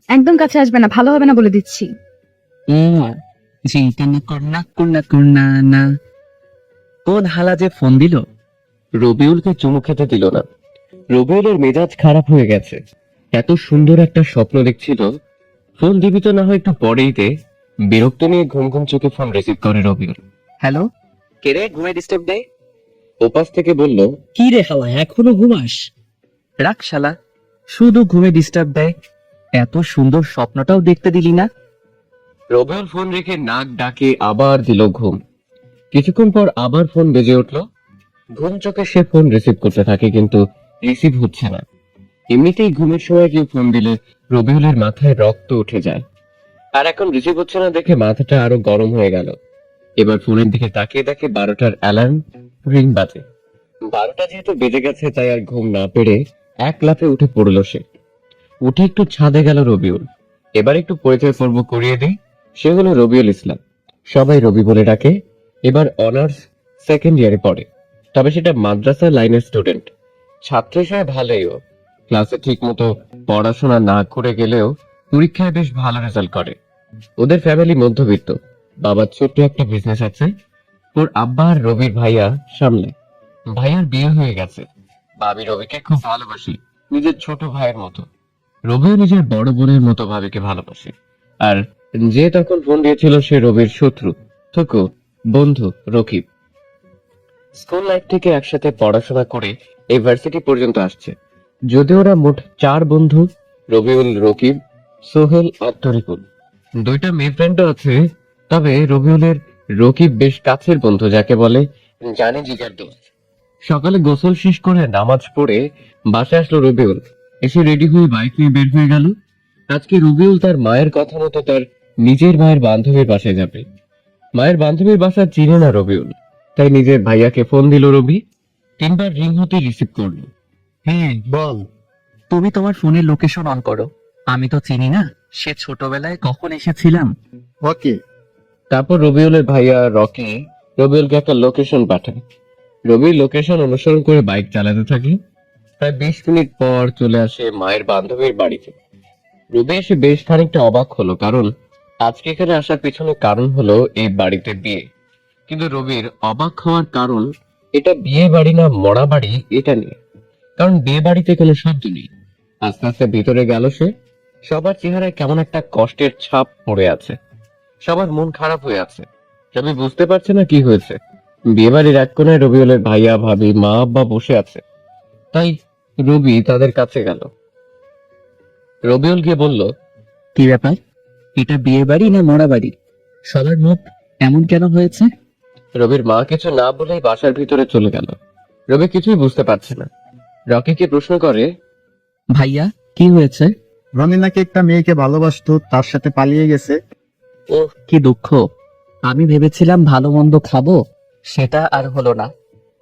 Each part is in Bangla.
একদম কাছে আসবে না, ভালো হবে না বলে দিচ্ছি। চিন্তা না কর না করনা করনা না। কোন হালা যে ফোন দিল? রবিউলকে চুমু খেতে দিল না। রবিউলের মেজাজ খারাপ হয়ে গেছে। এত সুন্দর একটা স্বপ্ন দেখছিল। ফোন দিবি তো না হয় একটু পরেই দে। বিরক্ত নিয়ে ঘুম ঘুম চোখে ফোন রিসিভ করে রবিউল। হ্যালো, কে রে ঘুমে ডিস্টার্ব দেয়? ওপাশ থেকে বলল, কি রে হালা এখনো ঘুমাস? রাখ শালা, শুধু ঘুমে ডিস্টার্ব দেয়। এত সুন্দর স্বপ্নটাও দেখতে দিলি না। রবিউল ফোন রেখে নাক ডাকে আবার দিল ঘুম। কিছুক্ষণ পর আবার ফোন বেজে উঠল। ঘুম চোখে সে ফোন রিসিভ করতে থাকে, কিন্তু রিসিভ হচ্ছে না। এমনিতেই ঘুমের সময় কেউ ফোন দিলে রবিউলের মাথায় রক্ত উঠে যায়। আর এখন রিসিভ হচ্ছে না দেখে মাথাটা আরো গরম হয়ে গেল। এবার ফোনের দিকে তাকিয়ে দেখে 12টার অ্যালার্ম রিং বাজে। 12টা যেহেতু বেজে গেছে, তাই আর ঘুম না পেরে এক লাফে উঠে পড়ল সে। উঠে একটু ছাদে গেল রবিউল। এবার একটু পরিচয় পর্ব করিয়ে দিই। সে হলো রবিউল ইসলাম, সবাই রবি বলে ডাকে। এবার অনার্স সেকেন্ড ইয়ারে পড়ে, তবে সেটা মাদ্রাসা লাইনের স্টুডেন্ট। ছাত্র হিসেবে ভালোই ও। ক্লাসে ঠিক মতো পড়াশোনা না করে গেলেও পরীক্ষায় বেশ ভালো রেজাল্ট করে। ওদের ফ্যামিলি মধ্যবিত্ত। বাবার ছোট্ট একটা বিজনেস আছে। ওর আব্বা আর রবির ভাইয়া সামলায়। ভাইয়ার বিয়ে হয়ে গেছে। ভাবি রবিকে খুব ভালোবাসি, নিজের ছোট ভাইয়ের মতো। রবিও নিজের বড় বোনের মতো ভাবিকে ভালোবাসে। আর যে তখন ফোন দিয়েছিল সে রবির শত্রু, থকু, বন্ধু রকিব। স্কুল লাইফ থেকে একসাথে পড়াশোনা করে এই ভার্সিটি পর্যন্ত আসছে। যদি ওরা মোট 4 বন্ধু, রবিউল, রকিব, সোহেল আর তরিকুল। 2টা মেয়ে ফ্রেন্ডও আছে, তবে রবিউলের রকিব বেশ কাছের বন্ধু, যাকে বলে জানে জিগার দোস্ত। সকালে গোসল শেষ করে নামাজ পড়ে বাসায় আসলো রবিউল। এসে রেডি হয়ে বাইক নিয়ে বের হয়ে গেল। আজকে রবিউল তার মায়ের কথা মতো তার নিজের মায়ের বান্ধবীর বাসায় যাবে। মায়ের বান্ধবীর বাসা চিনে না রবিউল, তাই নিজের ভাইয়াকে ফোন দিল রবি। 3বার রিং হতে রিসিভ করলো। হ্যাঁ বল। তুমি তোমার ফোনের লোকেশন অন করো। আমি তো চিনি না সে ছোটবেলায় কখন এসেছিলাম। ওকে। তারপর রবিউলের ভাইয়া রকি রবিউলকে একটা লোকেশন পাঠায়। রবি লোকেশন অনুসরণ করে বাইক চালাতে থাকে। প্রায় 20 মিনিট পর চলে আসে মায়ের বান্ধবীর বাড়িতে। রবি এসে বেশ খানিকটা অবাক হলো, কারণ আজকে এখানে আসার পিছনে কারণ হলো এই বাড়িতে বিয়ে। কিন্তু রবির অবাক হওয়ার কারণ এটা বিয়ে বাড়ি না মরা বাড়ি এটা নিয়ে। কারণ বিয়ে বাড়িতে কোনো শব্দ নেই। আস্তে আস্তে ভিতরে গেল সে। সবার চেহারায় কেমন একটা কষ্টের ছাপ পড়ে আছে। সবার মন খারাপ হয়ে আছে। রবি বুঝতে পারছে না কি হয়েছে। বিয়ে বাড়ির এক কোণায় রবিউলের ভাইয়া ভাবি মা আব্বা বসে আছে। তাই রবি তাদের কাছে গেল। রবিউল গিয়ে বলল, কি ব্যাপার? এটা বিয়ে বাড়ি না মরা বাড়ি? সবার মুখ এমন কেন হয়েছে? রবির মা কিছু না বলেই বাসার ভিতরে চলে গেল। রবি কিছুই বুঝতে পারছে না। রকিকে প্রশ্ন করে, ভাইয়া কি হয়েছে? রনি নাকি একটা মেয়েকে ভালোবাসতো, তার সাথে পালিয়ে গেছে। ওহ কি দুঃখ। আমি ভেবেছিলাম ভালো মন্দ খাবো, সেটা আর হলো না।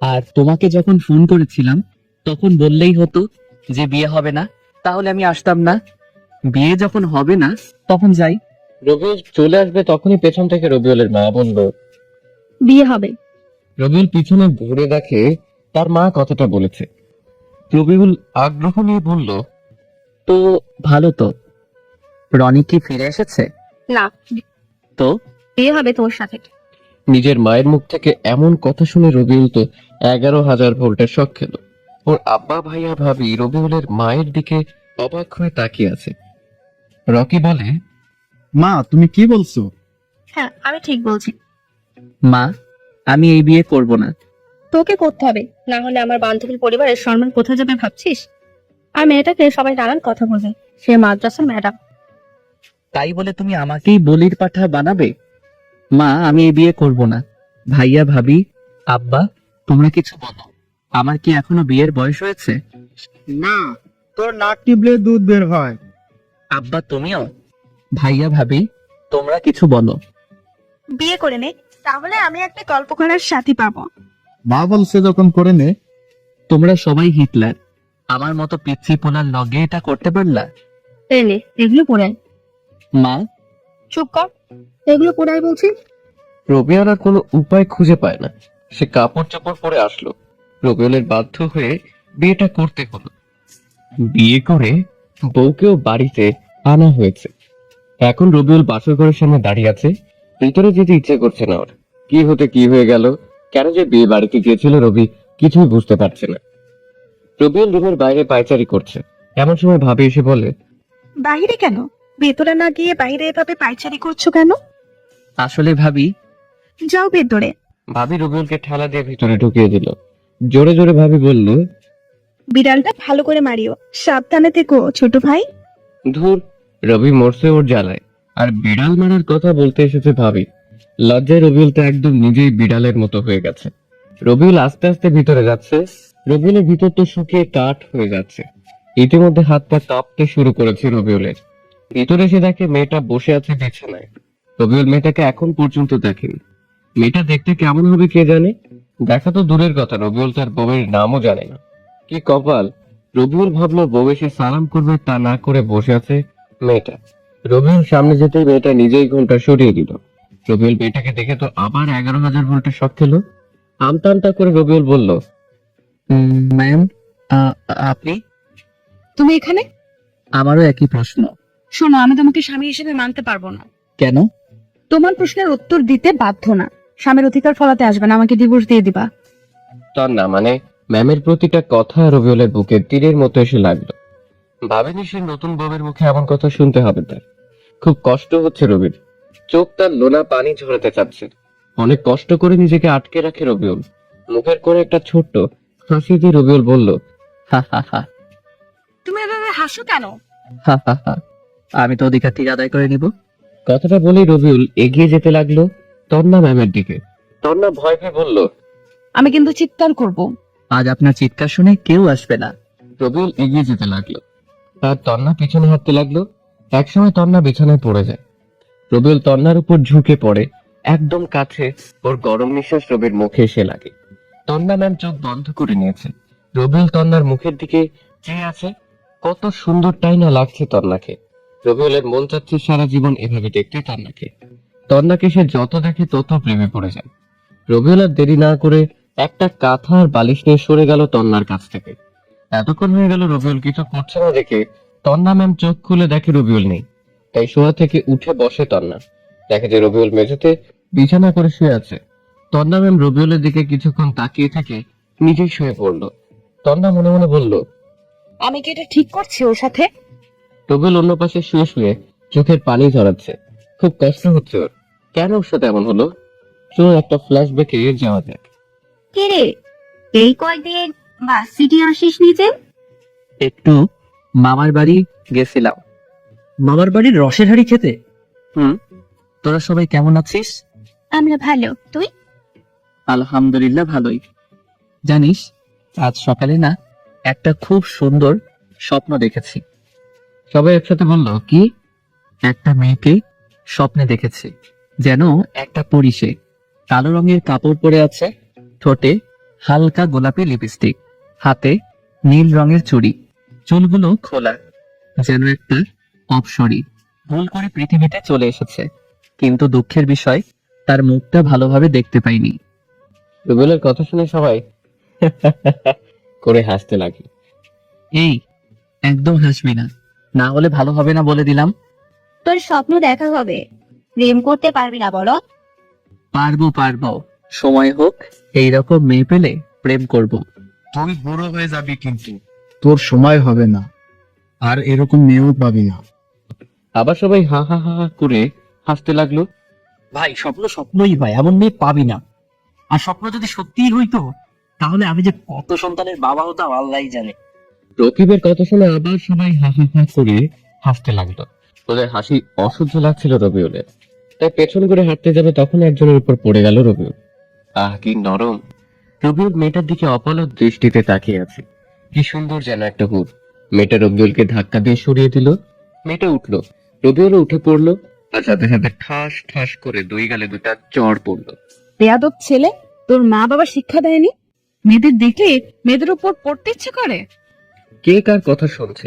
আর তোমাকে যখন ফোন করেছিলাম তখন বললেই হতো যে বিয়ে হবে না, তাহলে আমি আসতাম না। বিয়ে যখন হবে না তখন যাই। রবিউল চলে আসবে তখনই পেছন থেকে রবিউলের মা বলল। বিয়ে হবে। রবিউল পিছনে ঘুরে দেখে তার মা কথাটা বলেছে। রবিউল আগ্রহ নিয়ে বলল, তো ভালো তো। রনি কি ফিরে এসেছে? না, তো বিয়ে হবে তোর সাথে। নিজের মায়ের মুখ থেকে এমন কথা শুনে রবিউল তো 11,000 ভোল্টের শক খেল। ওর আব্বা ভাইয়া ভাবি রবিউলের মায়ের দিকে অবাক হয়ে তাকিয়ে আছে। রকি বলে, মা তুমি কি বলছো? হ্যাঁ, আমি ঠিক বলছি। মা, আমি এই বিয়ে করব না। তোকে করতে হবে, না হলে আমার বান্ধবীর পরিবারের সম্মান কোথায় যাবে ভাবছিস? আর মেয়েটাকে সবাই নানান কথা বলবে, সে মাদ্রাসার ম্যাডাম। তাই বলে তুমি আমাকেই বলির পাঠা বানাবে? মা, আমি এই বিয়ে করব না। ভাইয়া ভাবি, আব্বা, তোমরা কিছু বলো। আমার কি এখনো বিয়ের বয়স হয়েছে? না, তোর নাক টিপলে দুধ বের হয়। আব্বা তুমিও? ভাইয়া ভাবি, তোমরা কিছু বলো। বিয়ে করে নে, তাহলে আমি একটা গল্প করার সাথী পাবো। মা বলছে যখন করে নে। তোমরা সবাই হিটলার, আমার মতো পিচ্ছি পোলার লগে এটা করতে পারলা? এনে এগুলো পড়ে আয়। মা, চুপ কর, এগুলো পড়ে আয় বলছি। রবি আর কোনো উপায় খুঁজে পায় না। সে কাপড় চোপড় পরে আসলো। রবিউলের বাধ্য হয়ে বিয়েটা করতে হলো। বিয়ে করে বউকেও বাড়িতে আনা হয়েছে। এখন রবিউল বাসর ঘরের সামনে দাঁড়িয়ে আছে, ভিতরে যেতে ইচ্ছে করছে না ওর। কি হতে কি হয়ে গেল, কেন যে বিয়ে বাড়িতে গিয়েছিল রবি কিছুই বুঝতে পারছে না। রবিউল রুমের বাইরে পায়চারি করছে, এমন সময় ভাবি এসে বলে, বাইরে কেন? ভেতরে না গিয়ে বাইরে এভাবে পায়চারি করছো কেন? আসলে ভাবি, যাও ভেতরে। ভাবি রবিউলকে ঠেলা দিয়ে ভিতরে ঢুকিয়ে দিল। জোরে জোরে ভাবি বলল, বিড়ালটা ভালো করে মারিও, সাবধানে থেকো ছোট ভাই। ধুর, রবি মরছে ওর জ্বালায়, আর বিড়াল মারার কথা বলতে এসেছে ভাবি। লজ্জায় রবিউল তো একদম নিজেই বিড়ালের মতো হয়ে গেছে। রবিউল আস্তে আস্তে ভিতরে যাচ্ছে। রবিউলের ভিতর তো শুকিয়ে কাঠ হয়ে যাচ্ছে। ইতিমধ্যে হাত পা কাঁপতে শুরু করেছে রবিউলের। ভিতরে এসে দেখে মেয়েটা বসে আছে বিছানায়। রবিউল মেয়েটাকে এখন পর্যন্ত দেখেনি। মেয়েটা দেখতে কেমন হবে কে জানে। দেখা তো দূরের কথা, রবিউল তার বউয়ের নামও জানে না। কি কপাল! রবিউল ভাবলো বউ এসে সালাম করবে, তা না করে বসে আছে মেয়েটা। রবিউল সামনে যেতেই মেয়েটা নিজেই ঘুমটা সরিয়ে দিল। রবিউল মেয়েটাকে দেখে তো আবার 11,000 ভোল্টের শক খেলো। আমতা আমতা করে রবিউল বলল, ম্যাম, আপনি? তুমি এখানে? আমারও একই প্রশ্ন। শোনো, আমি তোমাকে স্বামী হিসেবে মানতে পারবো না। কেন? তোমার প্রশ্নের উত্তর দিতে বাধ্য না। স্বামীর অধিকার ফলাতে আসবে না, আমাকে ডিভোর্স দিয়ে দিবা। তার না মানে ম্যামের প্রতিটা কথা রবিউলের বুকে তীরের মতো এসে লাগলো। ভাবেনি সে নতুন বউয়ের মুখে এমন কথা শুনতে হবে তার। খুব কষ্ট হচ্ছে রবির, চোখ তার লোনা পানি ঝরাতে চাচ্ছে। অনেক কষ্ট করে নিজেকে আটকে রাখে রবিউল। মুখের করে একটা ছোট্ট হাসি দিয়ে রবিউল বলল, হা হা হা তুমি এভাবে হাসো কেন? হা হা হা। আমি তো অধিকার ঠিক আদায় করে নিব। কথাটা বলেই রবিউল এগিয়ে যেতে লাগলো তন্না ম্যামের দিকে। তন্না ভয় পেয়ে বলল, আমি কিন্তু চিৎকার করব। আজ আপনার চিৎকার শুনে কেউ আসবে না। রবিউল এগিয়ে যেতে লাগলো, তার তন্না পিছনে হাঁটতে লাগলো। একসময় তন্না বিছানায় পড়ে যায়। রবিউল তন্নার উপর ঝুঁকে পড়ে, একদম কাছে ওর গরম নিঃশ্বাস রবির মুখে এসে লাগে। তন্না ম্যাম চোখ বন্ধ করে নিয়েছে। রবিউল তন্নার মুখের দিকে চেয়ে আছে। কত সুন্দরটাই না লাগছে তন্নাকে। রবিউলের মন চাচ্ছে সারা জীবন এভাবে দেখতে তন্নাকে। তন্নাকে সে যত দেখে তত প্রেমে পড়ে যায়। রবিউল আর দেরি না করে একটা কাঁথা আর বালিশ নিয়ে সরে গেল তন্নার কাছ থেকে। এতক্ষণ হয়ে গেল রবিউল কিছু করছে না দেখে তন্না ম্যাম চোখ খুলে দেখে রবিউল নেই। তাই শোয়া থেকে উঠে বসে তন্না, দেখে যে রবিউল মেঝেতে বিছানা করে শুয়ে আছে। তন্না ম্যাম রবিউলের দিকে কিছুক্ষণ তাকিয়ে থেকে নিজেই শুয়ে পড়লো। তন্না মনে মনে বলল, আমি কি এটা ঠিক করছি ওর সাথে? রবিউল অন্য পাশে শুয়ে শুয়ে চোখের পানি ঝরাচ্ছে। খুব কষ্ট হচ্ছে ওর। কেন ওর সাথে এমন হলো? চলুন একটা ফ্ল্যাশব্যাকে যাওয়া যাক। কে রে, এই কয়েকদিন বাস সিটি আসিস নিচে? একটু মামার বাড়ি গেছিলাম। মামার বাড়ির রসের হাড়ি খেতে। তোরা সবাই কেমন আছিস? আমরা ভালো, তুই? আলহামদুলিল্লাহ ভালোই। জানিস, আজ সকালে না একটা খুব সুন্দর স্বপ্ন দেখেছি। সবাই একসাথে বলল, কি? একটা মেয়েকে স্বপ্নে দেখেছি, যেন একটা পরী সে। কালো রঙের কাপড় পরে আছে, ঠোঁটে হালকা গোলাপি লিপস্টিক, হাতে নীল রঙের চুড়ি, চুলগুলো খোলা, যেন একটা অপসরী। ভুল করে পৃথিবীতে চলে এসেছে, কিন্তু দুঃখের বিষয় তার মুখটা ভালোভাবে দেখতে পাইনি। রুবেলের কথা শুনে সবাই করে হাসতে লাগলো। এই, একদম হাসবি না, না হলে ভালো হবে না বলে দিলাম। তোর স্বপ্ন দেখা হবে, প্রেম করতে পারবি না বলো? পারবো পারবো, সময় হোক, এইরকম মেয়ে পেলে প্রেম করব। তুই বুড়ো হয়ে যাবি, কিন্তু তোর সময় হবে না, আর এরকম মেয়েও পাবি না। আবার সবাই হা হা হা হা করে হাসতে লাগলো। ভাই, স্বপ্ন স্বপ্নই ভাই, এমন মেয়ে পাবি না। আর স্বপ্ন যদি সত্যিই হইতো, তাহলে আমি যে কত সন্তানের বাবা হতাম আল্লাহই জানে। রকিবের কথা শুনে আবার সবাই হা হা হা করে হাসতে লাগলো। ওদের হাসি অসহ্য লাগছিল রবিউলের, তাই পেছন করে হাঁটতে যাবে তখন একজনের উপর পড়ে গেল রবিউল। আহ, কি নরম! রবিউল মেয়েটার দিকে অপলক দৃষ্টিতে তাকিয়ে আছে। কি সুন্দর যেন একটা হুর। মেয়েটা রবিউলকে ধাক্কা দিয়ে সরিয়ে দিল। মেয়েটা উঠলো, রবিউলও উঠে পড়লো, আর সাথে সাথে ঠাস ঠাস করে দুই গালে দুটা চড় পড়লো। বেয়াদব ছেলে, তোর মা বাবা শিক্ষা দেয়নি? মেয়েদের দেখলে মেয়েদের উপর পড়তে ইচ্ছে করে। কে কার কথা শুনছে?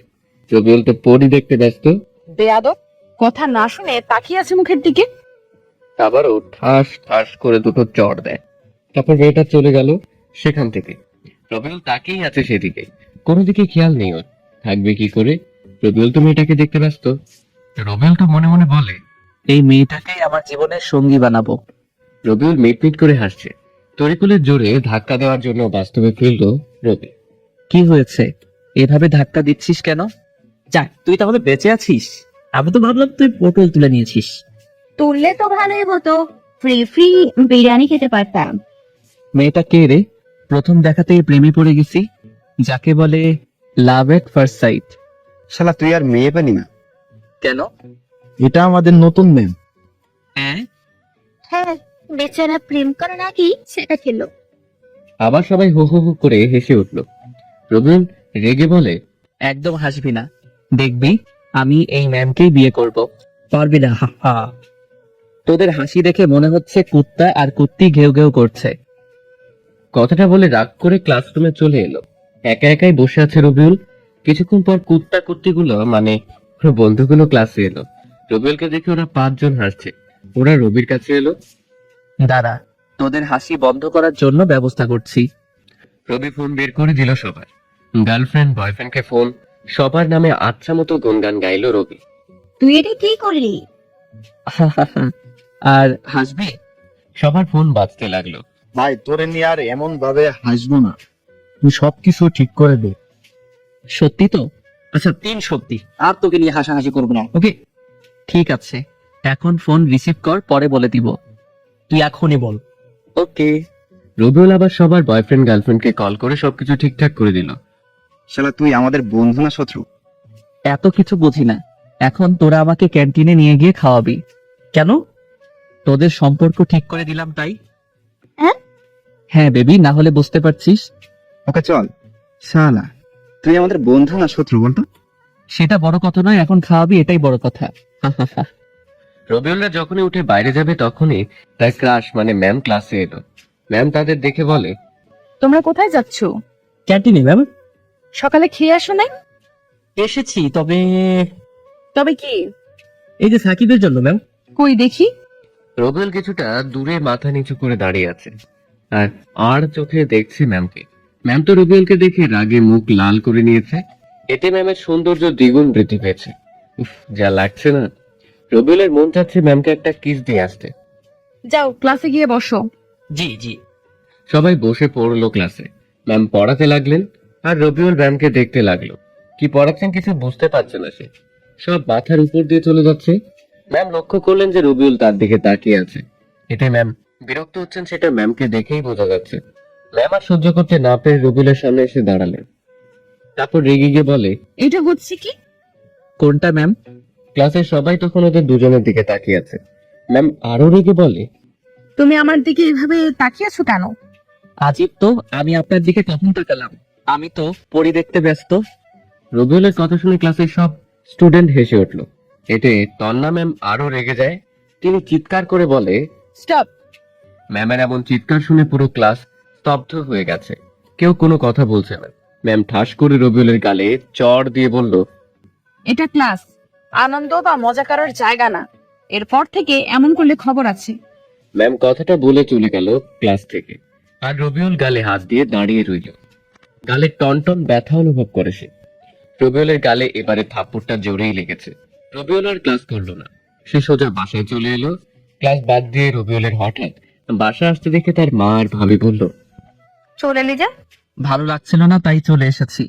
রবিউল তো পরী দেখতে ব্যস্ত। বেয়াদব, কথা না শুনে তাকিয়ে আছে মুখের দিকে। আবারও ঠাস ঠাস করে দুটো চড় দেয়। তারপর মেয়েটা চলে গেল সেখান থেকে। রবিউল তাকেই আছে সেদিকে, কোনো দিকে খেয়াল নেই ওর। থাকবে কি করে? রবিউল তো মেয়েটাকে দেখতে ব্যস্ত। রবিউল তো মনে মনে বলে, এই মেয়েটাকেই আমার জীবনের সঙ্গী বানাবো। রবিউল মিটমিট করে হাসছে। তরিকুলের জোরে ধাক্কা দেওয়ার জন্য বাস্তবে ফিরল রবি। কি হয়েছে? এভাবে ধাক্কা দিচ্ছিস কেন? যাক, তুই তাহলে বেঁচে আছিস। আমি তো ভাবলাম তুই পটল তুলে নিয়েছিস। তুললে তো ভালোই হতো, ফ্রি ফ্রি বিরিয়ানি খেতে পারতাম। মেয়েটা কে রে? প্রথম দেখাতেই প্রেমে পড়ে গেছি, যাকে বলে লাভ এট ফার্স্ট সাইট। শালা তুই আর মেয়ে পানি না। কেন? এটা আমাদের নতুন ম্যাম। হ্যাঁ, হ্যাঁ, বেচারা প্রেম করে নাকি সেটা খেলো। আবার সবাই হো হো হো করে হেসে উঠল। রবিউল রেগে বলে, একদম হাসবি না, দেখবি আমি এই ম্যামকেই বিয়ে করব। পারবি না, হা হা। তোদের হাসি দেখে মনে হচ্ছে কুত্তা আর কুত্তি ঘেউ ঘেউ করছে। কথাটা বলে রাগ করে ক্লাসরুমে চলে এলো। একা একাই বসে আছে রবিউল। কিছুক্ষণ পর কুত্তা কুত্তিগুলো মানে ওর বন্ধুগুলো ক্লাসে এলো। রবিউলকে দেখে ওরা 5 জন হাসছে। ওরা রবির কাছে এলো। দাঁড়া, তোদের হাসি বন্ধ করার জন্য ব্যবস্থা করছি। রবি ফোন বের করে দিল সবার। গার্লফ্রেন্ড বয়ফ্রেন্ডকে ফোন, সবার নামে আচ্ছা মতো গুনগান গাইলো রবি। তুই এটা কি করলি? আর হাসবি? সবার ফোন বাজতে লাগলো। ভাই তোরে নিয়ে আর এমন ভাবে হাসবো না, তুই সবকিছু ঠিক করে দে। সত্যি তো? আচ্ছা, 3 সত্যি, আর তোকে নিয়ে হাসাহাসি করবো না, ওকে? ঠিক আছে, এখন ফোন রিসিভ কর, পরে বলে দিব। তুই এখনই বল। ওকে। রবিউল আবার সবার বয়ফ্রেন্ড গার্লফ্রেন্ডকে কল করে সবকিছু ঠিকঠাক করে দিল। শালা তুই আমাদের বন্ধু না শত্রু? এত কিছু বুঝি না, এখন তোরা আমাকে ক্যান্টিনে নিয়ে গিয়ে খাওয়াবি। কেন? তোদের সম্পর্ক ঠিক করে দিলাম তাই। হ্যাঁ? হ্যাঁ বেবি, না হলে বুঝতে পারছিস। ওকে চল। শালা তুই আমাদের বন্ধু না শত্রু বলতো? সেটা বড় কথা নয়, এখন খাওয়াবি, এটাই বড় কথা। রবিউলরা যখনই উঠে বাইরে যাবে তখনই তার ক্রাশ মানে ম্যাম ক্লাসে এলো। ম্যাম তাদের দেখে বলে, তোমরা কোথায় যাচ্ছ? ক্যান্টিনে ম্যাম। সকালে খেয়ে আসো নাই? এসেছি, তবে তবে কি? এই যে সাকিবের জন্য ম্যাম। কই দেখি। রবিউল কিছুটা দূরে মাথা নিচু করে দাঁড়িয়ে আছে আর আর চোখে দেখছে ম্যামকে। ম্যাম তো রবিউলকে দেখে রাগে মুখ লাল করে নিয়েছে। এতে ম্যামের সৌন্দর্য দ্বিগুণ বৃদ্ধি পেয়েছে। উফ, যা লাগছে না। রবিউলের মন চাচ্ছে ম্যামকে একটা কিস দিয়ে আসতে। যাও ক্লাসে গিয়ে বসো। জি জি। সবাই বসে পড়লো ক্লাসে। ম্যাম পড়াতে লাগলেন আর রবিউল ম্যামকে দেখতে লাগলো। কি পড়াচ্ছেন কিছু বুঝতে পারছে না সে। সব মাথার উপর দিয়ে চলে যাচ্ছে। ম্যাম লক্ষ্য করলেন যে রবিউল তার দিকে তাকিয়ে আছে। এতে ম্যাম বিরক্ত হচ্ছেন সেটা ম্যামকে দেখেই বোঝা যাচ্ছে। ম্যাম আর সহ্য করতে না পেরে রবিউলের সামনে এসে দাঁড়ালেন। তারপর রেগে গিয়ে বলে, এটা হচ্ছে কি? কোনটা ম্যাম? ক্লাসের সবাই তখন ওদের দুজনের দিকে তাকিয়ে আছে। ম্যাম আরো রেগে বলে, তুমি আমার দিকে এভাবে তাকিয়ে আছো কেন? আজিব তো, আমি আপনার দিকে কখন তাকালাম? আমি তো পড়ি দেখতে ব্যস্ত। রবিউলের কথা শুনে ক্লাসের সব স্টুডেন্ট হেসে উঠল। এতে তন্না ম্যাম আরো রেগে যায়। তিনি চিৎকার করে বলে, স্টপ। ম্যামের এমন চিৎকার শুনে পুরো ক্লাস স্তব্ধ হয়ে গেছে। কেউ কোনো কথা বলছে না। ম্যাম ঠাস করে রবিউলের গালে চড় দিয়ে বলল, এটা ক্লাস, আনন্দ বা মজা করার জায়গা না। এরপর থেকে এমন করলে খবর আছে। ম্যাম কথাটা বলে চলে গেল ক্লাস থেকে। আর রবিউল গালে হাত দিয়ে দাঁড়িয়ে রইল। গালে টনটন ব্যথা অনুভব করে সে। রবিউলের গালে এবারে থাপ্পড়টা জোরেই লেগেছে। রবিউল আর ক্লাস করলো না। সে সোজা বাসায় চলে এলো। ক্লাস বাদ দিয়ে রবিউলের হঠাৎ বাসা আসতে দেখে তার মা আর ভাবি বলল, চলে এলি যা। ভালো লাগছিল না তাই চলে এসেছি।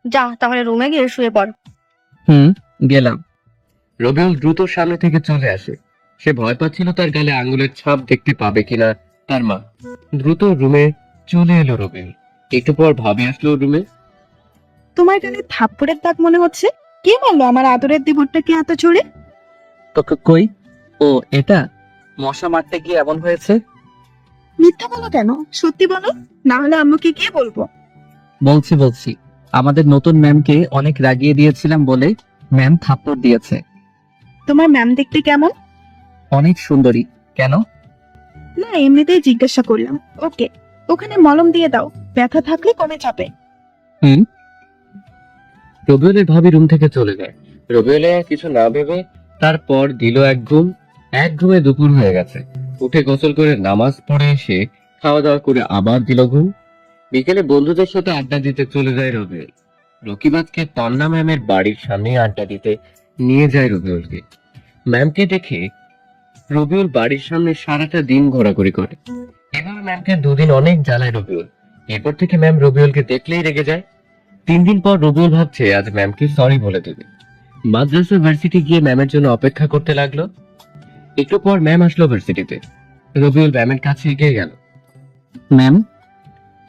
যা তাহলে রুমে গিয়ে শুয়ে পড়। গেলাম। রবিউল দ্রুত সামনে থেকে চলে আসে। সে ভয় পাচ্ছিল তার গালে আঙ্গুলের ছাপ দেখতে পাবে কিনা তার মা। দ্রুত রুমে চলে এলো রবিউল। একটু পর ভাবি আসলো রুমে। তোমার গালে থাপ্পড়ের দাগ মনে হচ্ছে। কে মারলো আমার আদরের দেবরটাকে এত জোরে? কই? ও এটা, মশা মারতে গিয়ে এমন হয়েছে। মিথ্যা বলো কেন? সত্যি বলো, না হলে আম্মুকে গিয়ে বলবো। বলছি, আমাদের নতুন ম্যামকে অনেক রাগিয়ে দিয়েছিলাম বলে ম্যাম থাপ্পড় দিয়েছে। তোমার ম্যাম দেখতে কেমন? অনেক সুন্দরী। কেন? না, এমনিতেই জিজ্ঞাসা করলাম। ওকে, ওখানে মলম দিয়ে দাও, ব্যথা থাকলে কমে যাবে। রবিউলের ভাবি রুম থেকে চলে যায়। রবিউলে আর কিছু না ভেবে তারপর দিল এক ঘুম। এক ঘুমে দুপুর হয়ে গেছে। উঠে গোসল করে নামাজ পড়ে এসে খাওয়া দাওয়া করে আবার দিল ঘুম। বিকেলে বন্ধুদের সাথে আড্ডা দিতে চলে যায় রবিউল। রকিবাদকে তন্না ম্যামের বাড়ির সামনে আড্ডা দিতে নিয়ে যায় রবিউলকে। ম্যামকে দেখে রবিউল বাড়ির সামনে সারাটা দিন ঘোরাঘুরি করে। এভাবে ম্যামকে দুদিন অনেক জ্বালায় রবিউল। এরপর থেকে ম্যাম রবিউলকে দেখলেই রেগে যায়। 3 দিন পর রবিউল ভাবছে আজ ম্যামকে সরি বলে দেবে। মাদ্রাসা ভার্সিটি গিয়ে ম্যামের জন্য অপেক্ষা করতে লাগলো। একটু পর ম্যাম আসলো ভার্সিটিতে। রবিউল ম্যামের কাছে এগিয়ে গেল। ম্যাম।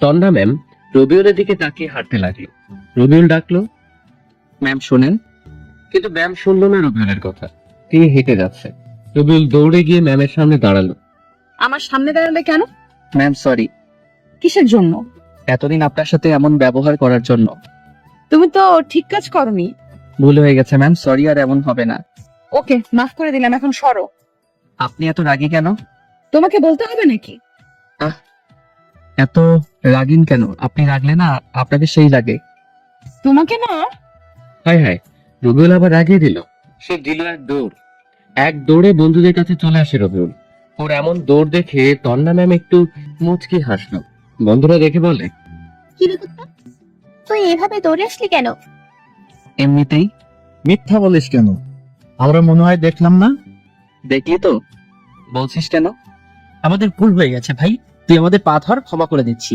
তন্না ম্যাম রবিউলের দিকে তাকিয়ে হাঁটতে লাগলো। রবিউল ডাকলো, ম্যাম শোনেন। কিন্তু ম্যাম শুনলো না রবিউলের কথা। তিনি হেঁটে যাচ্ছে। রবিউল দৌড়ে গিয়ে ম্যামের সামনে দাঁড়ালো। আমার সামনে দাঁড়ালে কেন? ম্যাম সরি, কিসের জন্য? এতদিন আপনার সাথে এমন ব্যবহার করার জন্য। তুমি তো ঠিক কাজ করনি। ভুল হয়ে গেছে ম্যাম, সরি আর এমন হবে না। ওকে, মাফ করে দিলাম, এখন সরো। আপনি এত রাগী কেন? তোমাকে বলতে হবে নাকি? এত রাগিন কেন? আপনি রাগলে না আপনাকে সেই লাগে। তোমাকে না। হায় হায়, রবিউল আবার রাগিয়ে দিল। সে দিল এক দৌড়। এক দৌড়ে বন্ধুদের কাছে চলে আসে রবিউল। ওর এমন দৌড় দেখে তন্না ম্যাম একটু মুচকি হাসলো। বন্ধুরা দেখে বলে, কি ব্যাপারটা, তুই এভাবে দৌড়ে আসলি কেন? এমনিতেই। মিথ্যা বলিস কেন? আমরা মনে হয় দেখলাম না। দেখলি তো, বলছিস কেন? আমাদের ভুল হয়ে গেছে ভাই, তুই আমাদের পা ধর, ক্ষমা করে দিচ্ছি।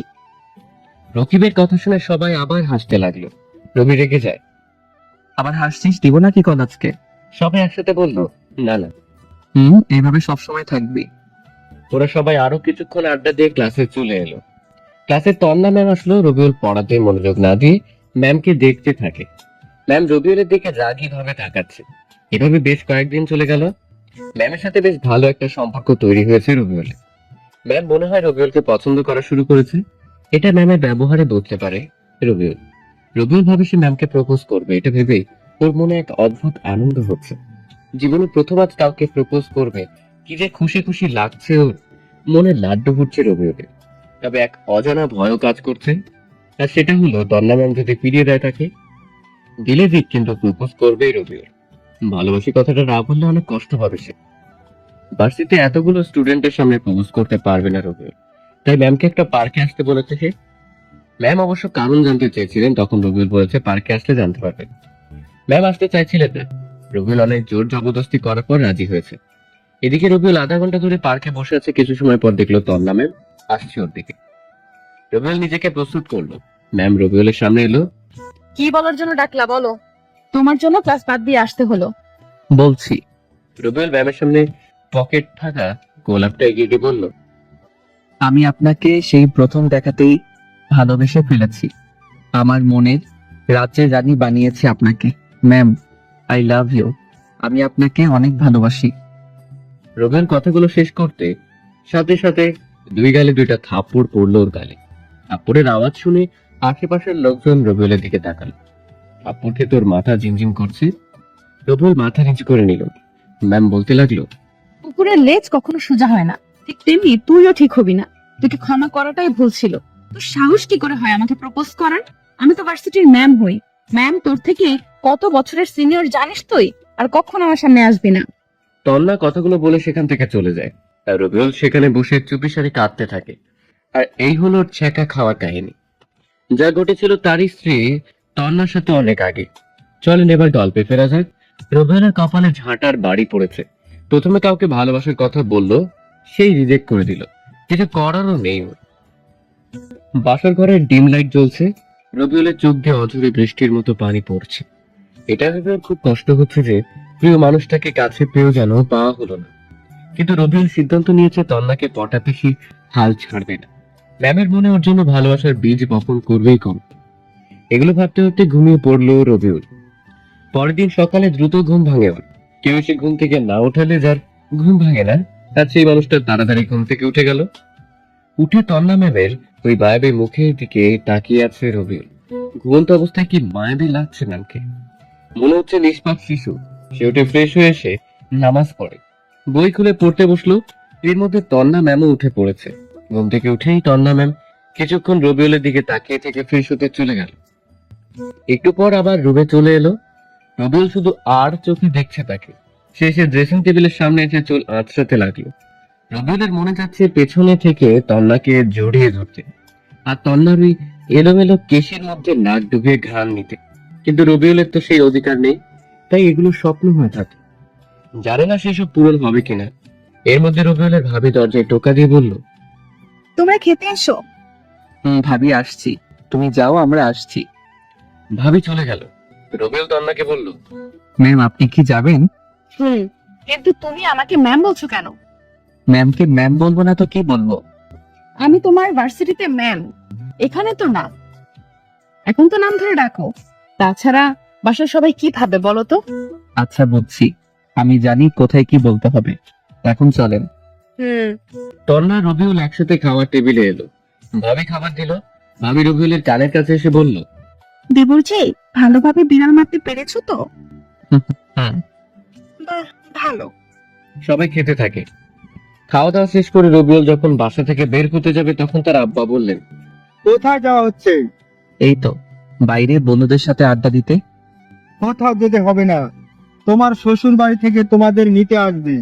রকিবের কথা শুনে সবাই আবার হাসতে লাগলো। রবি রেগে যায়। আবার হাসছিস, দিব না কি কল আজকে? সবাই একসাথে বললো, না না। এইভাবে সবসময় থাকবি। ওরা সবাই আরো কিছুক্ষণ আড্ডা দিয়ে ক্লাসে চলে এলো। ক্লাসে তন্না ম্যাম আসলো। রবিউল পড়াতে মনোযোগ না দিয়ে ম্যামকে দেখতে থাকে। ম্যাম রবিউলের দিকে রাগী ভাবে তাকাচ্ছে। এভাবে বেশ কয়েকদিন চলে গেল। ম্যামের সাথে বেশ ভালো একটা সম্পর্ক তৈরি হয়েছে রবিউলের। ম্যাম মনে হয় রবিউলকে পছন্দ করা শুরু করেছে। এটা ম্যামের ব্যবহারে বুঝতে পারে রবিউল। রবিউল ভাবে সে ম্যামকে প্রপোজ করবে। এটা ভেবেই ওর মনে এক অদ্ভুত আনন্দ হচ্ছে। জীবনে প্রথম আজ কাউকে প্রপোজ করবে, কি যে খুশি খুশি লাগছে ওর। মনে লাড্ডু ফুটছে রবিউলের। তবে এক অজানা ভয়ও কাজ করছে। আর সেটা হলো তন্না ম্যাম যদি ফিরিয়ে দেয় তাকে, দিলে দিক কিন্তু প্রপোজ করবেই রবিউল। ভালোবাসি কথাটা না বললে অনেক কষ্ট পাবে সে। ভার্সিটিতে এতগুলো স্টুডেন্টের সামনে প্রপোজ করতে পারবে না রবিউল। তাই ম্যামকে একটা পার্কে আসতে বলেছে সে। ম্যাম অবশ্য কারণ জানতে চেয়েছিলেন, তখন রবিউল বলেছে পার্কে আসলে জানতে পারবেন। ম্যাম আসতে চাইছিলেন না। রবিউল অনেক জোর জবরদস্তি করার পর রাজি হয়েছে। এদিকে রবিউল আধা ঘন্টা ধরে পার্কে বসে আছে। কিছু সময় পর দেখলো তন্না ম্যাম আসছে ওর দিকে। রবিউল নিজেকে প্রস্তুত করলো। ম্যাম রবিউলের সামনে এলো। কি বলার জন্য ডাকলা বলো? তোমার জন্য ক্লাস বাদ দিয়ে আসতে হলো। বলছি। রবিউল ম্যামের সামনে পকেট থাকা গোলাপটা এগিয়ে দিয়ে বলল, আমি আপনাকে সেই প্রথম দেখাতেই ভালোবেসে ফেলেছি। আমার মনের রাজ্যের রানী বানিয়েছি আপনাকে। Ma'am, I love you. আমি আপনাকে অনেক ভালোবাসি। রবিউল কথাগুলো শেষ করতে সাথে সাথে দুই গালে দুইটা থাপ্পড় পড়লো ওর গালে। থাপ্পড়ের আওয়াজ শুনে আশেপাশের লোকজন রবিউলের দিকে তাকালো। থাপ্পড় খেতে ওর মাথা ঝিমঝিম করছে। রবিউল মাথা নিচু করে নিল। ম্যাম বলতে লাগলো, কুকুরের লেজ কখনো সোজা হয় না, ঠিক তেমনি তুইও ঠিক হবি না। তোকে ক্ষমা করাটাই ভুল ছিল। তোর সাহস কি করে হয় আমাকে প্রপোজ করার? আমি তো ভার্সিটির ম্যাম হই। ম্যাম তোর থেকে কত বছরের সিনিয়র জানিস তুই? আর কখনো আমার সামনে আসবি না। তন্না কথাগুলো বলে সেখান থেকে চলে যায়। আর রবিউল সেখানে বসে চুপিসারে কাঁদতে থাকে। আর এই হলো ওর ছ্যাঁকা খাওয়ার কাহিনী, যা ঘটেছিল তারই স্ত্রী তন্নার সাথে অনেক আগে। চলেন এবার গল্পে ফেরা যাক। রবিউলের কপালে ঝাঁটার বাড়ি পড়েছে। প্রথমে কাউকে ভালোবাসার কথা বললো, সেই রিজেক্ট করে দিল। কিছু করারও নেই ওর। বাসার ঘরে ডিম লাইট জ্বলছে। রবিউলের চোখ দিয়ে অঝরে বৃষ্টির মতো পানি পড়ছে। এটা ভেবে ওর খুব কষ্ট হচ্ছে যে প্রিয় মানুষটাকে কাছে পেয়েও যেন পাওয়া হলো না। কিন্তু রবিউল সিদ্ধান্ত নিয়েছে তন্নাকে পটাতে সে হাল ছাড়বে না। ম্যামের মনে ওর জন্য ভালোবাসার বীজ বপন করবেই কম। এগুলো ভাবতে ভাবতে ঘুমিয়ে পড়লো রবিউল। পরের দিন সকালে দ্রুত ঘুম ভাঙে ওর। কেউ এসে ঘুম থেকে না উঠালে যার ঘুম ভাঙে না, তার সেই মানুষটা তাড়াতাড়ি ঘুম থেকে উঠে গেল। উঠে তন্না ম্যামের ওই মায়াবী মুখের দিকে তাকিয়ে আছে রবিউল। ঘুমন্ত অবস্থায় কি মায়াবী লাগছে ম্যামকে। মনে হচ্ছে নিষ্পাপ শিশু। সে উঠে ফ্রেশ হয়ে এসে নামাজ পড়ে, বই খুলে পড়তে বসলো। এর মধ্যে তন্না ম্যামও উঠে পড়েছে। ঘুম থেকে উঠেই তন্না ম্যাম কিছুক্ষণ রবিউলের দিকে তাকিয়ে থেকে ফ্রেশ হতে চলে গেল। একটু পর আবার রুমে চলে এলো। রবিউল শুধু আর চোখে দেখছে তাকে। সে এসে ড্রেসিং টেবিলের সামনে এসে চুল আঁচড়াতে লাগলো। রবিউলের মনে যাচ্ছে পেছনে থেকে তন্নাকে জড়িয়ে ধরতে। আর তন্নার ওই এলোমেলো কেশের মধ্যে নাক ডুবিয়ে ঘ্রাণ নিতে। কিন্তু রবিউলের তো সেই অধিকার নেই, তাই এগুলো স্বপ্ন হয়ে থাকে। জানে না সেসব পূরণ হবে কিনা। এর মধ্যে রবিউলের ভাবি দরজায় টোকা দিয়ে বলল, তোমরা খেতে এসো। ভাবি আসছি, তুমি যাও, আমরা আসছি। ভাবি চলে গেল। রবিউল তন্নাকে বলল, ম্যাম আপনি কি যাবেন? কিন্তু তুমি আমাকে ম্যাম বলছো কেন? ম্যামকে ম্যাম বলবো না তো কি বলবো? আমি তোমার ভার্সিটিতে ম্যাম, এখানে তো না। এখন তো নাম ধরে ডাকো। তাছাড়া বাসার সবাই কি ভাবে বলো তো? আচ্ছা বুঝছি, আমি জানি কোথায় কি বলতে হবে। এখন চলেন। তন্না রবিউল একসাথে খাওয়ার টেবিলে এলো। ভাবি খাবার দিল। ভাবি রবিউলের কানের কাছে এসে বলল, দেবরজি, ভালোভাবে বিড়াল মারতে পেরেছো তো? হুম। বাহ, ভালো। সবাই খেতে থাকে। খাওয়া দাওয়া শেষ করে রবিউল যখন বাসা থেকে বের হতে যাবে তখন তার আব্বা বললেন, কোথায় যাওয়া হচ্ছে? এই তো বাইরে বন্ধুদের সাথে আড্ডা দিতে। কোথাও যেতে হবে না, তোমার শ্বশুর বাড়ি থেকে তোমাদের নিতে আসবে।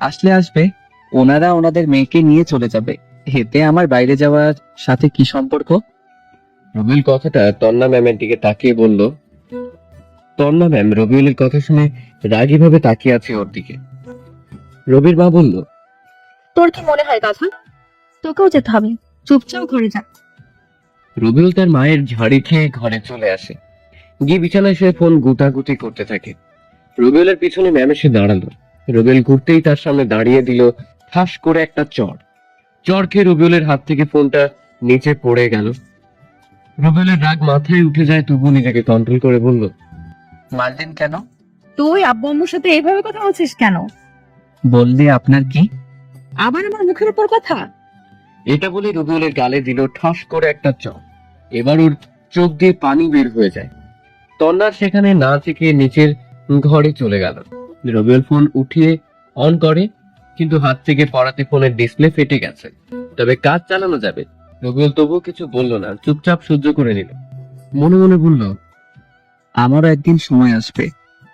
আসলে আসবে, ওনারা ওনাদের মেয়েকে নিয়ে চলে যাবে, এতে আমার বাইরে যাওয়ার সাথে কি সম্পর্ক? রবিউল কথাটা তন্না ম্যামের দিকে তাকিয়ে বলল। তন্না ম্যাম রবিউলের কথা শুনে রাগী ভাবে তাকিয়ে আছে ওর দিকে। রবির মা বলল, তোর কি মনে হয় গাধা? তোকেও যেতে হবে, চুপচাপ ঘরে যা। রবিউল তার মায়ের ঝাড়ি খেয়ে ঘরে চলে আসে। গিয়ে বিছানায় শুয়ে ফোন গুটাগুটি করতে থাকে। রবিউলের পিছনে ম্যাম এসে দাঁড়ালো। রবিউল ঘুরতেই তার সামনে দাঁড়িয়ে দিল ঠাস করে একটা চড়। চড় খেয়ে রবিউলের হাত থেকে ফোনটা নিচে পড়ে গেল। রবিউলের রাগ মাথায় উঠে যায়, তবু নিজেকে কন্ট্রোল করে বলল, মারলেন কেন? তুই আব্বু আম্মুর সাথে এইভাবে কথা বলছিস কেন? বললে আপনার কি? আবার আমার মুখের উপর কথা? এটা বলে রবিউলের গালে দিল ঠাস করে একটা চড়। এবার ওর চোখ দিয়ে পানি বের হয়ে যায়। তন্নার সেখানে না থেকে নিচের ঘরে চলে গেল। রবিউল ফোন উঠিয়ে অন করে, কিন্তু হাত থেকে পড়াতে ফোনের ডিসপ্লে ফেটে গেছে। তবে কাজ চালানো যাবে। রবিউল তবুও কিছু বলল না, চুপচাপ সহ্য করে নিল। মনে মনে বলল, আমারও একদিন সময় আসবে,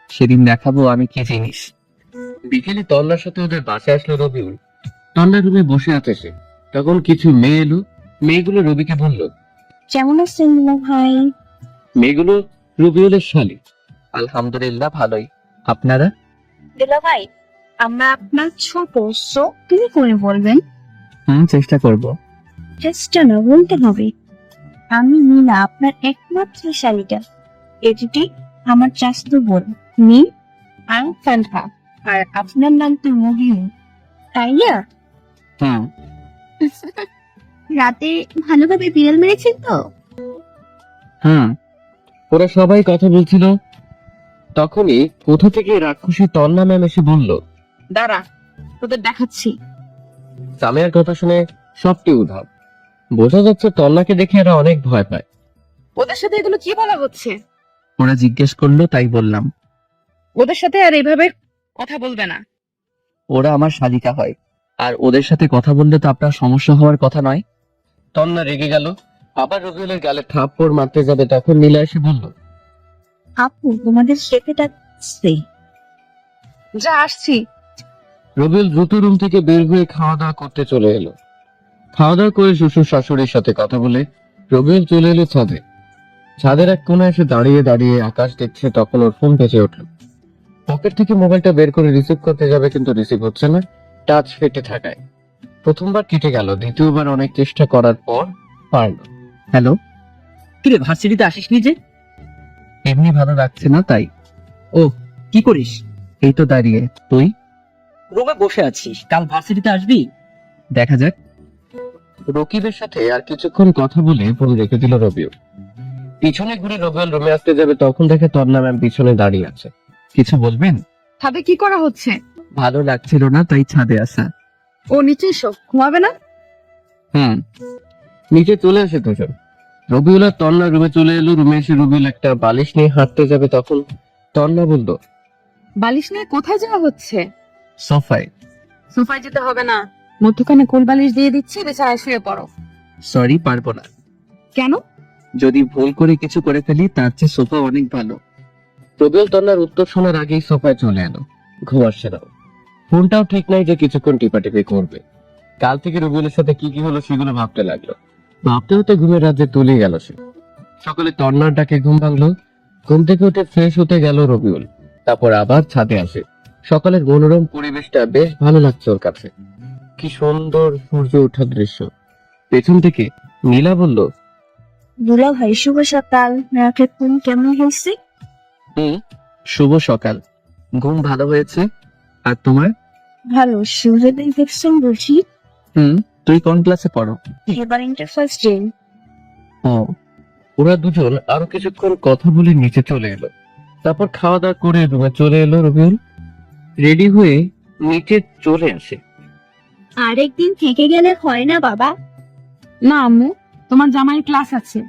সেদিন দেখাবো আমি কি জিনিস। বিকেলে তন্নার সাথে ওদের বাসায় আসলো রবিউল। তন্নার রুমে বসে আছে সে। তখন কিছু মেয়ে এলো। মেয়েগুলো রবিকে বলল, কেমন আছেন ভাই? মেয়েগুলো রবিউলের শালী। আলহামদুলিল্লাহ ভালোই, আপনারা? দিলা ভাই, আমরা আপনার ছোট, সো তুমি করে বলবেন। চেষ্টা করব। চেষ্টা না, বলতে হবে। আমি নীলা, আপনার একমাত্র শালিকা। এটি আমার চাষতো বোন নীল আর ফান্টা, আর আপনার নাম তো মহিম, তাই না? হুম। রাতে ভালোভাবে বিড়াল মেরেছেন তো? হুম। ওরা সবাই কথা বলছিল। তখনই কোথা থেকে রাক্ষসী তন্না ম্যাম এসে বলল, দাঁড়া, তোদের দেখাচ্ছি। সামিয়ার কথা শুনে সবটি উধাও। বোঝা যাচ্ছে তন্নাকে দেখে এরা অনেক ভয় পায়। ওদের সাথে এগুলো কি বলা হচ্ছে? ওরা জিজ্ঞেস করলো তাই বললাম। ওদের সাথে আর এইভাবে কথা বলবে না। ওরা আমার শালিকা হয়, আর ওদের সাথে কথা বললে তো আপনার সমস্যা হওয়ার কথা নয়। তন্না রেগে গেল, আবার রবিউলের গালে থাপ্পড় মারতে যাবে, তখন নীলা এসে বলল, আপু, তোমাদের শেফে ডাকছে। যা, আসছি। রবিউল দ্রুত রুম থেকে বের হয়ে খাওয়া দাওয়া করতে চলে এলো। খাওয়া দাওয়া করে শ্বশুর শাশুড়ির সাথে কথা বলে রবিউল চলে এলো ছাদে। ছাদের এক কোণায় এসে দাঁড়িয়ে দাঁড়িয়ে আকাশ দেখছে। তখন ওর ফোন বেজে উঠল। পকেট থেকে মোবাইলটা বের করে রিসিভ করতে যাবে, কিন্তু রিসিভ হচ্ছে না, টাচ ফেটে থাকায়। প্রথমবার কেটে গেল, দ্বিতীয়বার অনেক চেষ্টা করার পর পারলো। হ্যালো। কিরে, ভার্সিটিতে আসিস নি যে? এমনি ভালো লাগছে না তাই। ও, কি করিস? এই তো দাঁড়িয়ে। তুই? রুমে বসে আছিস, কাল ভার্সিটিতে আসবি? দেখা যাক। রকিবের সাথে আর কিছুক্ষণ কথা বলে ফোন রেখে দিল রবিউল। পিছনে ঘুরে রবিউল রুমে আসতে যাবে, তখন দেখে তন্না ম্যাম পিছনে দাঁড়িয়ে আছে। কিছু বলবেন? ছাদে কি করা হচ্ছে? ভালো লাগছিল না তাই ছাদে আসা। ও নিচে এসো, ঘুমাবে না? হুম। নিচে চলে আসে দুজন। রবিউল আর তন্না রুমে চলে এলো। রুমে এসে রবিউল একটা বালিশ নিয়ে হাঁটতে যাবে, তখন তন্না বলল, বালিশ নিয়ে কোথায় যাওয়া হচ্ছে? সোফায়। সোফায় যেতে হবে না, মধ্যখানে কোল বালিশ দিয়ে দিচ্ছি, বিছানায় শুয়ে পড়ো। সরি, পারবো না। কেন? যদি ভুল করে কিছু করে ফেলি তার চেয়ে সোফা অনেক ভালো। রবিউল তন্নার উত্তর শোনার আগেই সোফায় চলে এলো। ঘুম আসছে না। ফোনটাও ঠিক নাই যে কিছুক্ষণ টিপাটিপি করবে। কাল থেকে রবিউলের সাথে কি কি হলো সেগুলো ভাবতে লাগলো। ভাবতেও তো ঘুমের রাজ্যে তুলে গেল সে। সকালে তন্নার ডাকে ঘুম ভাঙলো। ঘুম থেকে উঠে ফ্রেশ হতে গেল রবিউল। তারপর আবার ছাদে আসে। সকালের মনোরম পরিবেশটা বেশ ভালো লাগছে ওর কাছে। কি সুন্দর সূর্য ওঠার দৃশ্য। পেছন থেকে নীলা বলল, দুলা ভাই শুভ সকাল। রাতের ঘুম কেমন হয়েছে? শুভ সকাল। ঘুম ভালো হয়েছে। আর তোমার? ভালো। সূর্যোদয় দেখছেন বলছি? তুই কোন ক্লাসে পড়ো? এবার ইন্টার ফার্স্ট ডে। ও, ওরা দুজন আরো কিছুক্ষণ কথা বলে নিচে চলে এলো। তারপর খাওয়া দাওয়া করে রুমে চলে এলো রবিউল। রেডি হয়ে নিচে চলে আসে। আরেকদিন থেকে গেলে হয় না বাবা? না আম্মু, তোমার জামাইয়ের ক্লাস আছে।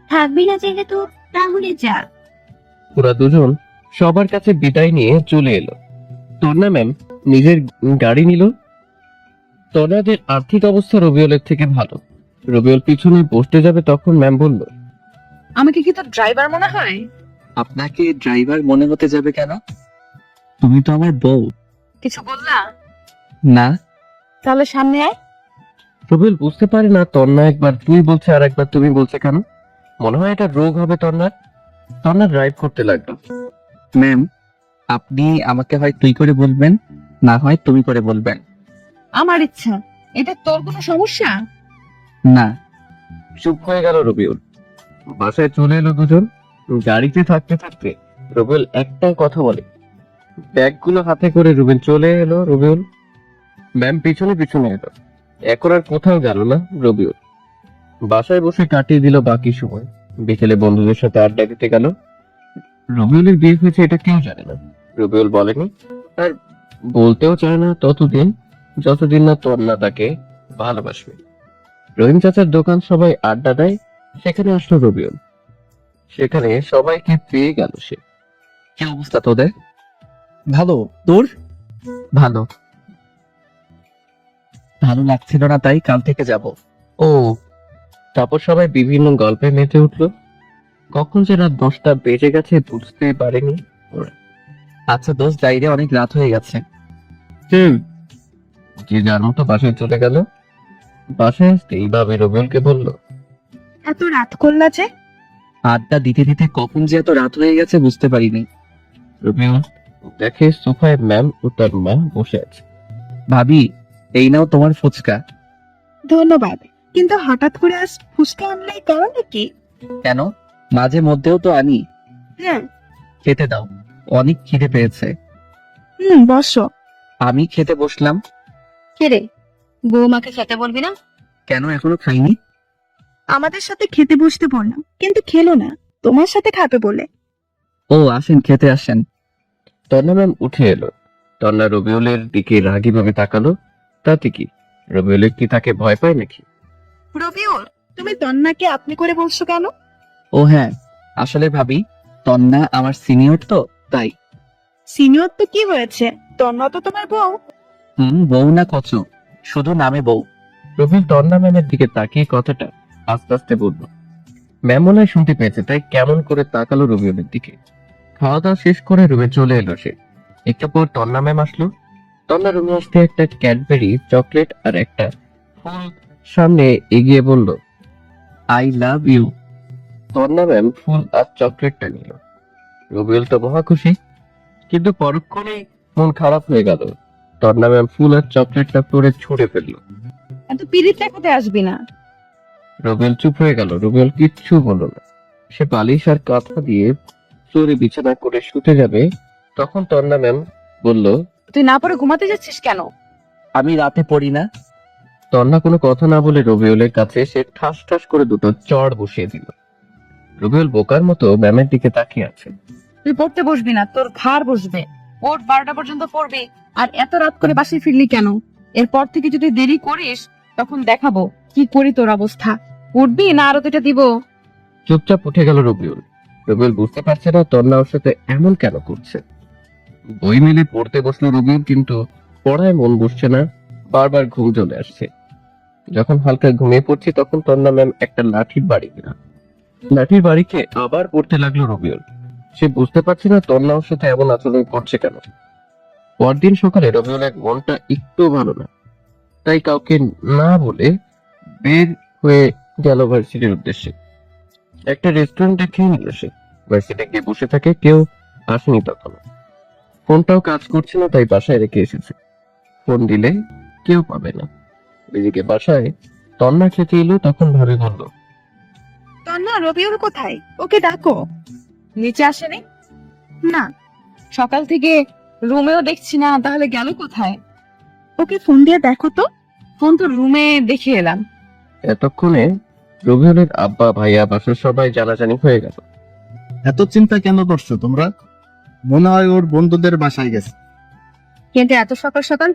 থাকবি না যেহেতু তাহলে যা। ওরা দুজন সবার কাছে বিদায় নিয়ে চলে এলো। তন্না ম্যাম নিজের গাড়ি নিল। তন্নাদের আর্থিক অবস্থা রবিউলের থেকে ভালো। রবিউল পিছনে বসতে যাবে তখন ম্যাম বলল, আমাকে কি তোর ড্রাইভার মনে হয়? আপনাকে ড্রাইভার মনে হতে যাবে কেন? তুমি তো আমার বউ। কিছু বললা? না। তাহলে সামনে আয়। রবিউল বুঝতে পারে না তন্না একবার তুই বলছে আর একবার তুমি বলছে কেন। মনে হয় এটা রোগ হবে তন্নার। তন্না ড্রাইভ করতে লাগলো। ম্যাম, আপনি আমাকে হয় তুই করে বলবেন, না হয় তুমি করে বলবেন। আমার ইচ্ছা। এটা তোর কোনো সমস্যা? না। চুপ হয়ে গেল রবিউল। বাসায় চলে এলো দুজন। গাড়িতে থাকতে থাকতে রবিউল একটাই কথা বলে। ব্যাগগুলো হাতে করে রুবিন চলে এলো রবিউল। ম্যাম পিছনে পিছনে এলো। এখন আর কোথাও গেল না রবিউল। বাসায় বসে কাটিয়ে দিল বাকি সময়। বিকেলে বন্ধুদের সাথে আড্ডা দিতে গেল। রবিউলের বিয়ে হয়েছে এটা কেউ জানে না। রবিউল বলেনি আর বলতেও চায় না যতদিন না তন্না তাকে ভালোবাসবে। রহিম চাচার দোকান সবাই আড্ডা দেয়, সেখানে আসলো রবিউল। সেখানে সবাইকে পেয়ে গেল সে। কি অবস্থা তোদের? ভালো। তোর? ভালো। ভালো লাগছিল না তাই কাল থেকে যাব। ও, তারপর সবাই বিভিন্ন গল্পে মেতে উঠলো। কখন যে রাত 10টা বেজে গেছে বুঝতে পারেনি ওরা। আচ্ছা দোস্ত, যাই রে, অনেক রাত হয়ে গেছে। যে যার মতো বাসায় চলে গেল। বাসায় আসতেই ভাবি রবিউলকে বলল, এত রাত করলা যে? আড্ডা দিতে দিতে কখন যে এত রাত হয়ে গেছে বুঝতে পারিনি। রবিউল দেখে সোফায় ম্যাম ও তার মা বসে আছে। ভাবি, এই নাও তোমার ফুচকা। ধন্যবাদ, কিন্তু হঠাৎ করে আজ ফুচকা আনলেই করো নাকি? কেন, মাঝে মধ্যেও তো আনি। হ্যাঁ। খেতে দাও, অনেক খিদে পেয়েছে। বসো। আমি খেতে বসলাম। কে রে, বৌমাকে খেতে বলবি না? কেন, এখনো খাইনি? আমাদের সাথে খেতে বসতে বললাম, কিন্তু খেলো না, তোমার সাথে খাবে বলে। ও আসেন, খেতে আসেন। তন্না ম্যাম উঠে এলো। তন্না রবিউলের দিকে রাগী ভাবে তাকালো। তাতে কি, রবিউলের কি তাকে ভয় পায় নাকি? রবিউল, তুমি তন্নাকে আপনি করে বলছো কেন? ও হ্যাঁ, আসলে ভাবি, তন্না আমার সিনিয়র তো তাই। সিনিয়র তো কি হয়েছে, তন্না তো তোমার বউ। বউ না কচু, শুধু নামে বউ। রবিউল তন্না ম্যামের দিকে তাকিয়ে কথাটা আস্তে আস্তে বলল। ম্যাম মনে হয় শুনতে পেয়েছে, তাই কেমন করে তাকালো রবিউলের দিকে। খাওয়া দাওয়া শেষ করে রুমে চলে এলো সে। একটু পর তন্না ম্যাম আসলো। তন্না রুমে আসতে একটা ক্যাডবেরি চকলেট আর একটা ফুল সামনে এগিয়ে বলল, আই লাভ ইউ। তন্না ম্যাম ফুল আর চকলেটটা নিল। রবিউল তো মহা খুশি, কিন্তু পরক্ষণেই মন খারাপ হয়ে গেল। তন্না ম্যাম ফুল আর চকলেটটা পরে ছুঁড়ে ফেললো। এত পিরিত দেখাতে আসবি না। রবিউল চুপ হয়ে গেল। রবিউল কিচ্ছু বলল না। সে বালিশ আর কাঁথা দিয়ে চোরে বিছানা করে শুতে যাবে, তখন তন্না ম্যাম বলল, তুই না পরে ঘুমাতে যাচ্ছিস কেন? আমি রাতে পড়ি না। তন্না কোনো কথা না বলে রবিউলের কাছে সে ঠাস ঠাস করে দুটো চড় বসিয়ে দিল। রবিউল বোকার মতো ম্যামের দিকে তাকিয়ে আছে। তুই পড়তে বসবি না, তোর ঘাড় বসবে। ওর 12টা পর্যন্ত পড়বি, আর এত রাত করে বাসায় ফিরলি কেন? এরপর থেকে যদি দেরি করিস তখন দেখাবো কি করি তোর অবস্থা। উঠবি না আরো দুটা দিব? চুপচাপ উঠে গেল রবিউল। রবিউল বুঝতে পারছে না তন্না ওর সাথে এমন কেন করছে। বই মেলে পড়তে বসলো রবিউল, কিন্তু পড়ায় মন বসছে না। বারবার ঘুম চলে আসছে। যখন হালকা ঘুমিয়ে পড়ছি তখন তন্না ম্যাম একটা লাঠির বাড়ি দিলেন। লাঠির বাড়িকে আবার পড়তে লাগলো রবিউল। সে বুঝতে পারছে না তন্না ওর সাথে এমন আচরণ করছে কেন। পরদিন সকালে রবিউলের মনটা একটু ভালো না, তাই কাউকে না বলে বের হয়ে গেল ভার্সিটির উদ্দেশ্যে। একটা রেস্টুরেন্টে খেয়ে নিল সে। ভার্সিটি গিয়ে বসে থাকে, কেউ আসেনি তখন। ফোনটাও কাজ করছে না, তাই বাসায় রেখে এসেছে। ফোন দিলে কেউ পাবে না। এদিকে বাসায় তন্না খেতে এলো, তখন ভাবে বলল, তন্না, রবিউল কোথায়? ওকে ডাকো। নিচে আসেনি? না, সকাল থেকে রুমেও দেখছি না, তাহলে গেল কোথায়? ওকে ফোন দিয়ে দেখো তো। ফোন তো রুমে দেখে এলাম। এতক্ষণে রবিউলের আব্বা, ভাইয়া, বাসার সবাই জানাজানি হয়ে গেল। এত চিন্তা কেন করছো তোমরা? মনে হয় ওর বন্ধুদের বাসায় গেছে, কিন্তু এত সকাল সকাল?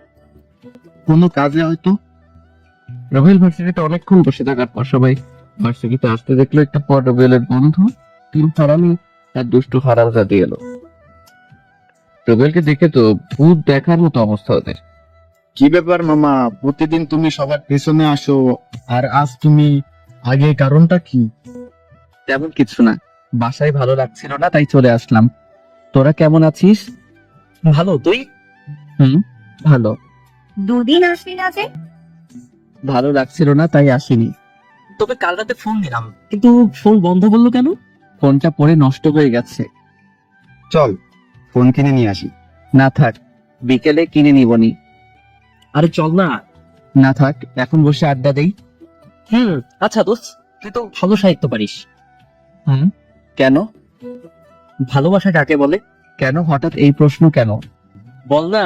কোনো কাজে হয়তো। রবিউল ভার্সিটিতে অনেকক্ষণ বসে থাকার পর সবাই ভার্সিটিতে আসতে দেখলো। একটা পর রবিউলের বন্ধু তিন হারামি আর দুষ্টু হারামজাদি এলো। রবিউলকে দেখে তো ভূত দেখার মতো অবস্থা ওদের। কি ব্যাপার মামা, প্রতিদিন তুমি সবার পেছনে আসো, আর আজ তুমি আগে, কারণটা কি? তেমন কিছু না, বাসায় ভালো লাগছিল না তাই চলে আসলাম। তোরা কেমন আছিস? ভালো, তুই? ভালো। দুদিন আসলি না যে? ভালো লাগছিল না তাই আসিনি। তোকে কাল রাতে ফোন দিলাম, কিন্তু ফোন বন্ধ বললো কেন? ফোনটা পরে নষ্ট হয়ে গেছে। চল ফোন কিনে নিয়ে আসি। না থাক, বিকেলে কিনে নিবনি। আরে চল না। না থাক, এখন বসে আড্ডা দেই। আচ্ছা দোস্ত, তুই তো ভালো সাহিত্য পারিস। কেন? ভালোবাসা কাকে বলে? কেন হঠাৎ এই প্রশ্ন কেন? বল না।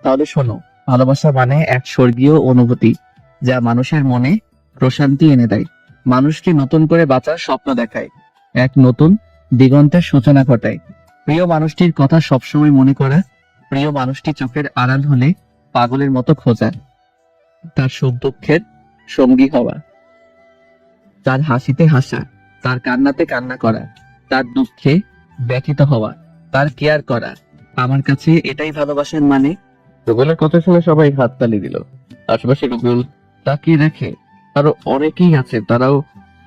তাহলে শোনো, ভালোবাসা মানে এক স্বর্গীয় অনুভূতি, যা মানুষের মনে প্রশান্তি এনে দেয়, মানুষকে নতুন করে বাঁচার স্বপ্ন দেখায়, এক নতুন দিগন্তের সূচনা ঘটায়। প্রিয় মানুষটির কথা সবসময় মনে করা, প্রিয় মানুষটি চোখের আড়াল হলে পাগলের মতো খোঁজা, তার সুখ দুঃখের সঙ্গী হওয়া, তার হাসিতে হাসা, তার কান্নাতে কান্না করা, তার দুঃখে ব্যথিত হওয়া, তার কেয়ার করা। আমার কাছে এটাই ভালোবাসার মানে। রবিউলের কথা শুনে সবাই হাততালি দিল। আশেপাশে রবিউল তাকিয়ে দেখে আরো অনেকেই আছে, তারাও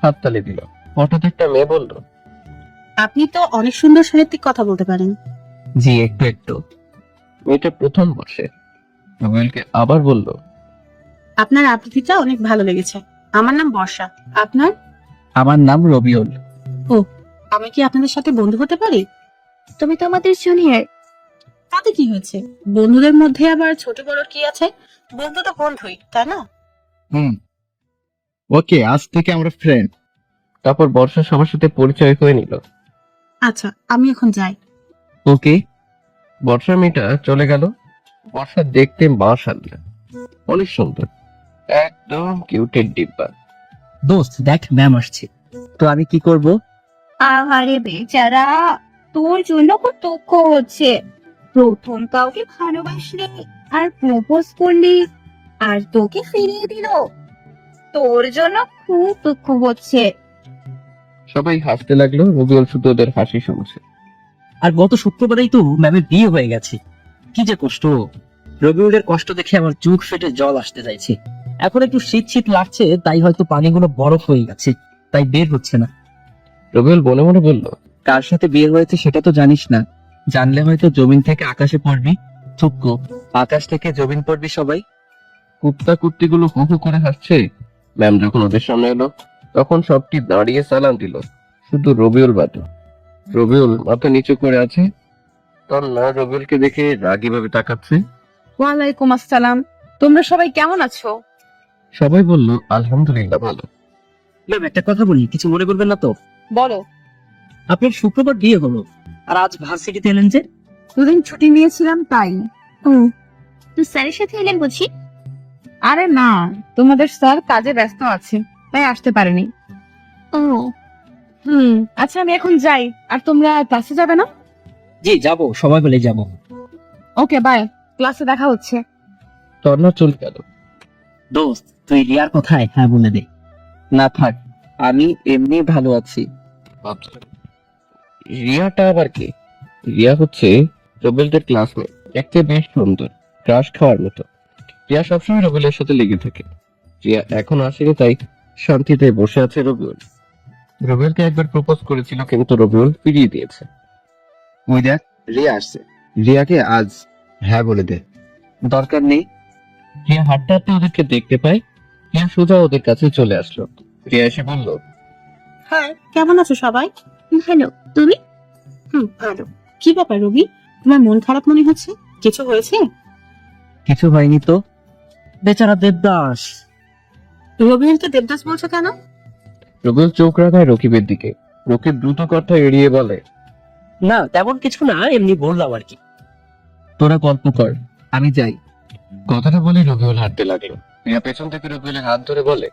হাততালি দিল। হঠাৎ একটা মেয়ে বলল, আপনি তো অনেক সুন্দর সাহিত্যিক কথা বলতে পারেন। জি, একটু একটু। মেয়েটা প্রথম বর্ষে। রবিউলকে আবার বলল, আপনার আবৃত্তিটা অনেক ভালো লেগেছে। আমার নাম বর্ষা। আপনার? আমার নাম রবিউল। আমি কি আপনাদের সাথে বন্ধু হতে পারি? তুমি তো আমাদের জুনিয়র। তাতে কি হয়েছে? বন্ধুদের মধ্যে আবার ছোট বড় কি আছে? বন্ধু তো বন্ধুই, তাই না? ওকে, আজ থেকে আমরা ফ্রেন্ড। তারপর বর্ষা সবার সাথে পরিচয় হয়ে নিল। আচ্ছা, আমি এখন যাই। ওকে। বর্ষার মেয়েটা চলে গেল। বর্ষা দেখতে মাশাআল্লাহ অনেক সুন্দর, একদম কিউটের ডিব্বা। দোস্ত দেখ, ম্যাম আসছে। তো আমি কি করব? আহারে বেচারা, তোর জন্য খুব দুঃখ হচ্ছে। প্রথম কাউকে ভালোবাসলি আর প্রপোজ করলি, আর তোকে ফিরিয়ে দিল। তোর জন্য খুব দুঃখ হচ্ছে। সবাই হাসতে লাগলো, রবিউল শুধু ওদের হাসি শুনছে। আর গত শুক্রবারেই তো ম্যামের বিয়ে হয়ে গেছে। কি যে কষ্ট! রবিউলের কষ্ট দেখে আমার চোখ ফেটে জল আসতে চাইছে। এখন একটু শীত শীত লাগছে, তাই হয়তো পানিগুলো বরফ হয়ে গেছে, তাই বের হচ্ছে না। রবিউল মনে মনে বলল, কার সাথে বিয়ে হয়েছে সেটা তো জানিস না। জানলে হয়তো জমিন থেকে আকাশে পড়বি। থুক্কু, আকাশ থেকে জমিন পড়বি সবাই। কুত্তা কুত্তিগুলো হু হু করে হাসছে। ম্যাম যখন ওদের সামনে এলো, তখন সবটি দাঁড়িয়ে সালাম দিল, শুধু রবিউল বাদে। রবিউল মাথা নিচু করে আছে। তন্না রবিউলকে দেখে রাগী ভাবে তাকাচ্ছে। ওয়ালাইকুম আসসালাম। তোমরা সবাই কেমন আছো? সবাই বলল, আলহামদুলিল্লাহ ভালো। ম্যাম একটা কথা বলি, কিছু মনে করবেন না তো? বলো। আপনার শুক্রবার বিয়ে হলো, আর আজ ভার্সিটিতে এলেন যে? দুদিন ছুটি নিয়েছিলাম তাই। তুই স্যারের সাথে এলেন বুঝি? আরে না, তোমাদের স্যার কাজে ব্যস্ত আছে, তাই আসতে পারেনি। ও, আচ্ছা আমি এখন যাই। আর তোমরা ক্লাসে যাবে না? জি যাবো, সময় পেলে যাবো। ওকে বাই, ক্লাসে দেখা হচ্ছে। তন্না চলে গেল। দোস্ত তুই রিয়ার কথায় হ্যাঁ বলে দে। না থাক, আমি এমনি ভালো আছি। রিয়াটা আবার কে? রিয়া হচ্ছে রবিউলের ক্লাসমেট, দেখতে বেশ সুন্দর, ক্রাশ খাওয়ার মতো। রিয়া সবসময় রবিউলের সাথে লেগে থাকে। রিয়া এখন আসেনি, তাই শান্তিতে বসে আছে রবিউল। রবিউলকে একবার প্রপোজ করেছিল, কিন্তু রবিউল ফিরিয়ে দিয়েছে। ওই দেখ, রিয়া আসছে। রিয়াকে আজ হ্যাঁ বলে দে। দরকার নেই। রিয়া হাঁটতে হাঁটতে ওদেরকে দেখতে পায়। রিয়া সোজা ওদের কাছে চলে আসলো। রিয়া এসে বলল, হ্যাঁ, কেমন আছো সবাই? ভালো, তুমি? ভালো। কি ব্যাপার রবি, তোমার মন খারাপ মনে হচ্ছে, কিছু হয়েছে? কিছু হয়নি তো। বেচারা দেবদাস। রবিউলকে দেবদাস বলছো কেন? রবিউল চোখ রাখায় রকিবের দিকে। রকিব দ্রুত কথা এড়িয়ে বলে, না তেমন কিছু না, এমনি বললাম আর কি। তোরা গল্প কর, আমি যাই। কথাটা বলে রবিউল হাঁটতে লাগলো। রিয়া পেছন থেকে রবিউলের হাত ধরে বলে,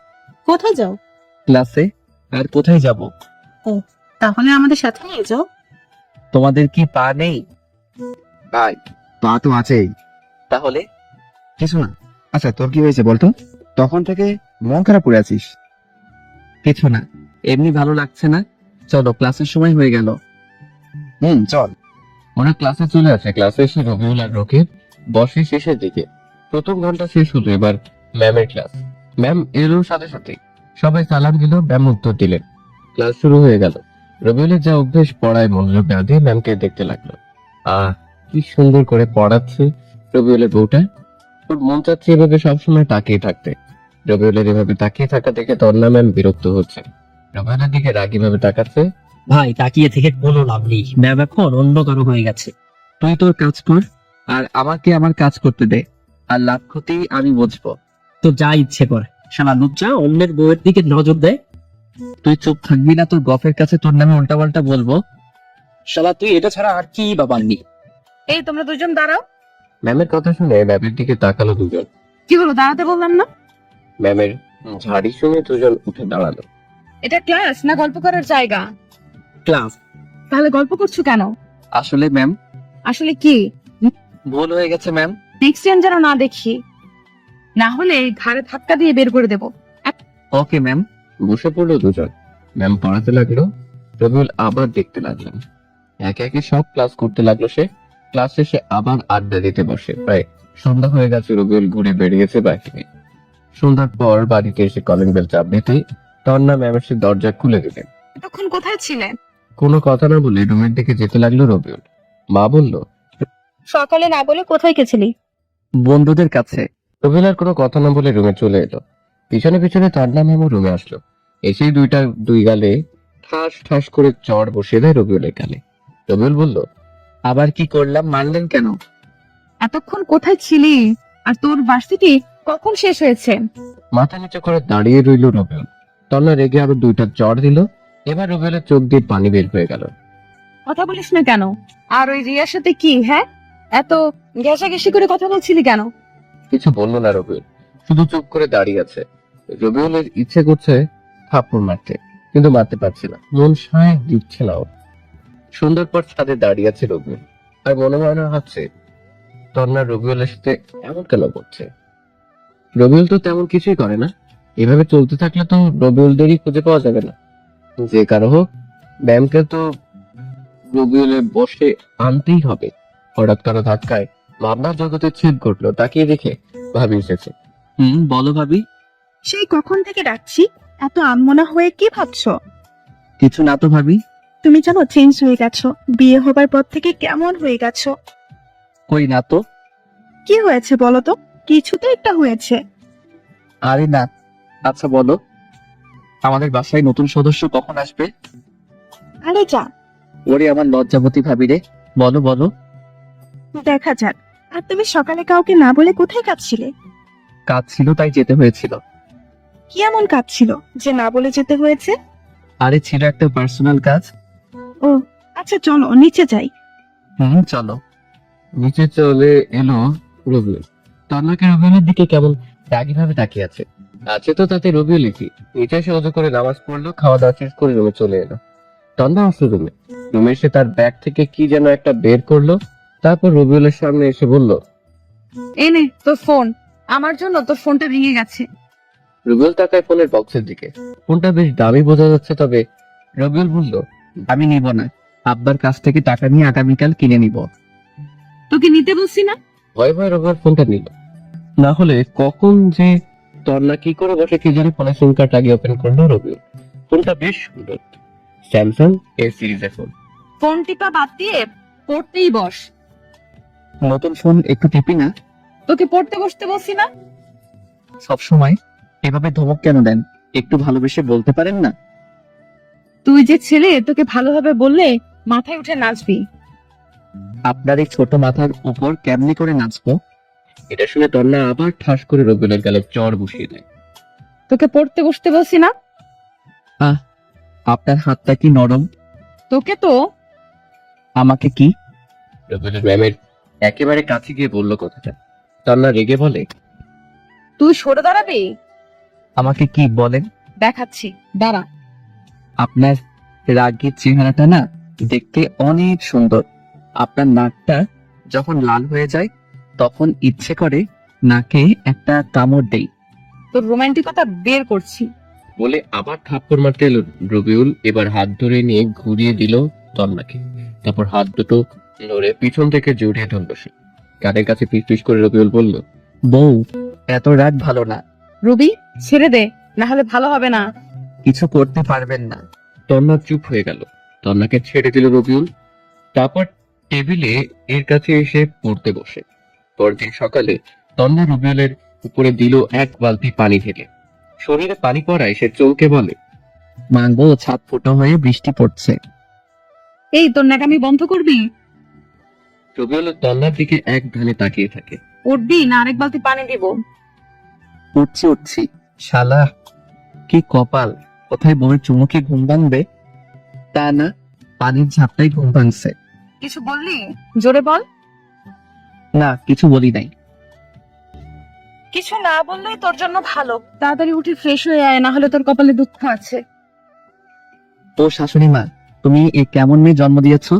কোথায় যাও? ক্লাসে। আর কোথায় যাব? তাহলে আমাদের সাথে নিয়ে যাও। তোমাদের কি পা নেই? ভাই পা তো আছেই। তাহলে কিছু না। আচ্ছা তোর কি হয়েছে বলতো? তখন থেকে মন খারাপ করে আছিস। কিছু না, এমনি ভালো লাগছে না। চলো, ক্লাসের সময় হয়ে গেল। চল। ওরা ক্লাসে চলে আসে। ক্লাসে এসে রবিউল আর রকিব বসে শেষের দিকে। প্রথম ঘন্টা শেষ হলো, এবার ম্যামের ক্লাস। ম্যাম এলো সাথে সাথে সবাই সালাম দিল, ম্যাম উত্তর দিলেন। ক্লাস শুরু হয়ে গেল। রবিউলের যা অভ্যেস, পড়ায় মনোযোগ না দিয়ে ম্যামকে দেখতে লাগলো। কি সুন্দর করে পড়াচ্ছে রবিউলের বউটা। ওর মন চাচ্ছে এভাবে সবসময় তাকিয়ে থাকতে। রবিউলের এভাবে তাকিয়ে থাকা দেখে তন্না ম্যাম বিরক্ত হচ্ছে। রবিউলের দিকে রাগী ভাবে তাকাচ্ছে। ভাই তাকিয়ে থেকে কোনো লাভ নেই, ম্যাম এখন অন্য কারো হয়ে গেছে। তুই তোর কাজ কর, আর আমাকে আমার কাজ করতে দে। আর লাভ ক্ষতি আমি বুঝবো। তো যা ইচ্ছে কর, শালা লুচ্চা অন্যের বউয়ের দিকে নজর দেয়। তুই চুপ থাকবি না? তোর গফের কাছে তোর নামে উল্টাপাল্টা বলবো। শালা তুই এটা ছাড়া আর কি বা পারবি? এই তোমরা দুজন দাঁড়াও। ম্যামের কথা শুনে ম্যামের দিকে তাকালো দুজন। কি হলো, দাঁড়াতে বললাম না? ম্যামের ঝাড়ি শুনে দুজন উঠে দাঁড়ালো। এটা ক্লাস না গল্প করার জায়গা? ক্লাস। তাহলে গল্প করছো কেন? আসলে ম্যাম, আসলে কি? ভুল হয়ে গেছে ম্যাম। নেক্সট টাইম যেন না দেখি, না হলে ঘাড়ে ধাক্কা দিয়ে বের করে দেবো। Okay ma'am. বসে পড়লো দুজন। ম্যাম পড়াতে লাগলো। রবিউল আবার দেখতে লাগলেন। একে একে সব ক্লাস করতে লাগলো সে। ক্লাস শেষে আবার আড্ডা দিতে বসে। প্রায় সন্ধ্যা হয়ে গেছে। রবিউল ঘুরে বেরিয়েছে বাইরে। সন্ধ্যার পর বাড়িতে এসে কলিং বেল চাপ দিতেই তন্না ম্যামের সে দরজা খুলে দিলেন। এতক্ষণ কোথায় ছিলে? কোনো কথা না বলে রুমের দিকে যেতে লাগলো রবিউল। মা বলল, সকালে না বলে কোথায় গেছিলি? বন্ধুদের কাছে। রবিউল আর কোনো কথা না বলে রুমে চলে এলো। পিছনে পিছনে তন্না ম্যামও রুমে আসলো। এসেই দুই গালে ঠাস ঠাস করে চড় বসিয়ে দেয় রবিউলের গালে। রবিউল বলল, আবার কি করলাম? মারলেন কেন? এতক্ষণ কোথায় ছিলি? আর তোর ভার্সিটি কখন শেষ হয়েছে? মাথা নিচু করে দাঁড়িয়ে রইল রবিউল। তন্না রেগে আরো দুইটা চড় দিল। এবার রবিউলের চোখ দিয়ে পানি বের হয়ে গেল। কথা বলিস না কেন? আর ওই রিয়ার সাথে কি, হ্যাঁ, এত ঘেঁষাঘেঁষি করে কথা বলছিলি কেন? কিছু বললো না রবিউল, শুধু চুপ করে দাঁড়িয়ে আছে। রবিউলের ইচ্ছে করছে থাপ্পড় মারতে, কিন্তু মারতে পারছে না। মন সায় দিচ্ছে না ওর। সুন্দর পর ছাদে দাঁড়িয়ে আছে রবিউল, আর মনে মনে হচ্ছে তন্না রবিউলের সাথে এমন কেন করছে। রবিউল তো তেমন কিছুই করে না। এভাবে চলতে থাকলে তো রবিউলদেরই খুঁজে পাওয়া যাবে না। যে কারো হোক, ব্যায়ামকে তো রবিউলের বসে আনতেই হবে। হঠাৎ কারো ধাক্কায় ভাবনার জগতে ছেদ ঘটলো। তাকিয়ে দেখে ভাবি এসেছে। বলো ভাবি। সেই কখন থেকে ডাকছি, এত আনমনা হয়ে কি ভাবছো? কিছু না তো ভাবি। তুমি জানো চেঞ্জ হয়ে গেছো, বিয়ে হবার পর থেকে কেমন হয়ে গেছো। কই না তো। কি হয়েছে বলো তো? কিছু তো একটা হয়েছে। আরে না। আচ্ছা বলো, আমাদের বাসায় নতুন সদস্য কখন আসবে? আরে যা, ওরে আমার লজ্জাবতী ভাবি রে। বলো বলো। দেখা যাক। আর তুমি সকালে কাউকে না বলে কোথায় কাঁদছিলে? কাজ ছিল তাই যেতে হয়েছিল। কি এমন কাজ ছিল যে না বলে যেতে হয়েছে? আরে ছিল একটা পার্সোনাল কাজ। ও আচ্ছা, চলো নিচে যাই। চলো। নিচে চলে এলো রবিউল। তন্নাকে রবিউলের দিকে কেমন রাগী ভাবে তাকিয়ে আছে। আছে তো তাতে রবিউলই কি। নিচে এসে অজু করে নামাজ পড়লো, খাওয়া দাওয়া শেষ করে রুমে চলে এলো। তন্না আসলো রুমে। রুমে এসে তার ব্যাগ থেকে কি যেন একটা বের করলো। তারপর রবিউলের সামনে এসে বলল, এনে তোর ফোন, আমার জন্য তোর ফোনটা ভেঙে গেছে। রবিউল তাকায় ফোনের বক্সের দিকে। ফোনটা বেশ দামি বোঝা যাচ্ছে, তবে রবিউল বলল, আমি নিব না। আব্বার কাছ থেকে টাকা নিয়ে আগামীকাল কিনে নিব। তোকে নিতে বলছি না? ভয় ভয় রবিউল ফোনটা নিল। না হলে কখন যে তন্না কি করে বসে কি জানি ফোনের সিম কার্ড লাগিয়ে ওপেন করলো রবিউল। ফোনটা বেশ সুন্দর, স্যামসাং এ সিরিজের ফোন। ফোন টিপা বাদ দিয়ে পড়তেই বস। নতুন ফোন একটু টিপি না? তোকে পড়তে বসতে বলছি না? সব সময় এভাবে ধমক কেন দেন? একটু ভালোবেসে বলতে পারেন না? তুই যে ছেলে, তোকে ভালোভাবে বললে মাথায় উঠে নাচবি। আপনার এই ছোট মাথার উপর কেমনি করে নাচবো? এটা শুনে তন্না আবার ঠাস করে রবিউলের গালে চড় বসিয়ে দেয়। তোকে পড়তে বসতে বলছি না? আপনার হাতটা কি নরম? তোকে তো আমাকে কি? রবিউলের ম্যামের একেবারে কাছে গিয়ে বলল কথাটা। তন্না রেগে বলে, তুই সরে দাঁড়াবি? আমাকে কি বলেন? দেখাচ্ছি, দাঁড়া। আপনার রাগের চেহারাটা না দেখতে অনেক সুন্দর। আপনার নাকটা যখন লাল হয়ে যায় তখন ইচ্ছে করে নাকে একটা কামড় দেই। তোর রোমান্টিকতা বের করছি। বলে আবার থাপ্পড় মারতে এলো রবিউল। এবার হাত ধরে নিয়ে ঘুরিয়ে দিল তন্নাকে। তারপর হাত দুটো ধরে পিছন থেকে জড়িয়ে ধরল সে। কানের কাছে ফিস করে রবিউল বলল, বউ, এত রাগ ভালো না। রবি, ছেড়ে দে, না হলে ভালো হবে না। কিছু করতে পারবেন না। তন্না চুপ হয়ে গেল। তন্নাকে ছেড়ে দিল রবিউল। তারপর টেবিলে এর কাছে এসে পড়তে বসে। পরদিন সকালে তন্না রবিউলের উপরে দিল এক বালতি পানি ঢেলে। শরীরে পানি পড়ায় সে চমকে বলে, মাঙ্গো, ছাদ ফুটো হয়ে বৃষ্টি পড়ছে। এই, তোর ন্যাকামি বন্ধ করবি? রবিউল তন্নার দিকে এক ধ্যানে তাকিয়ে থাকে। উঠবি না আরেক বালতি পানি দিব? উঠছি। শালা, কি কপাল! কোথায় বউয়ের চুমুকে ঘুম ভাঙবে, তা না, পানির ঝাপটাই ঘুম ভাঙছে। কিছু বললি? জোরে বল। না, কিছু বলি নাই। কিছু না বললেই তোর জন্য ভালো। তাড়াতাড়ি উঠে ফ্রেশ হয়ে আয়, না হলে তোর কপালে দুঃখ আছে। ও শাশুড়ি মা, তুমি এই কেমন মেয়ে জন্ম দিয়েছো?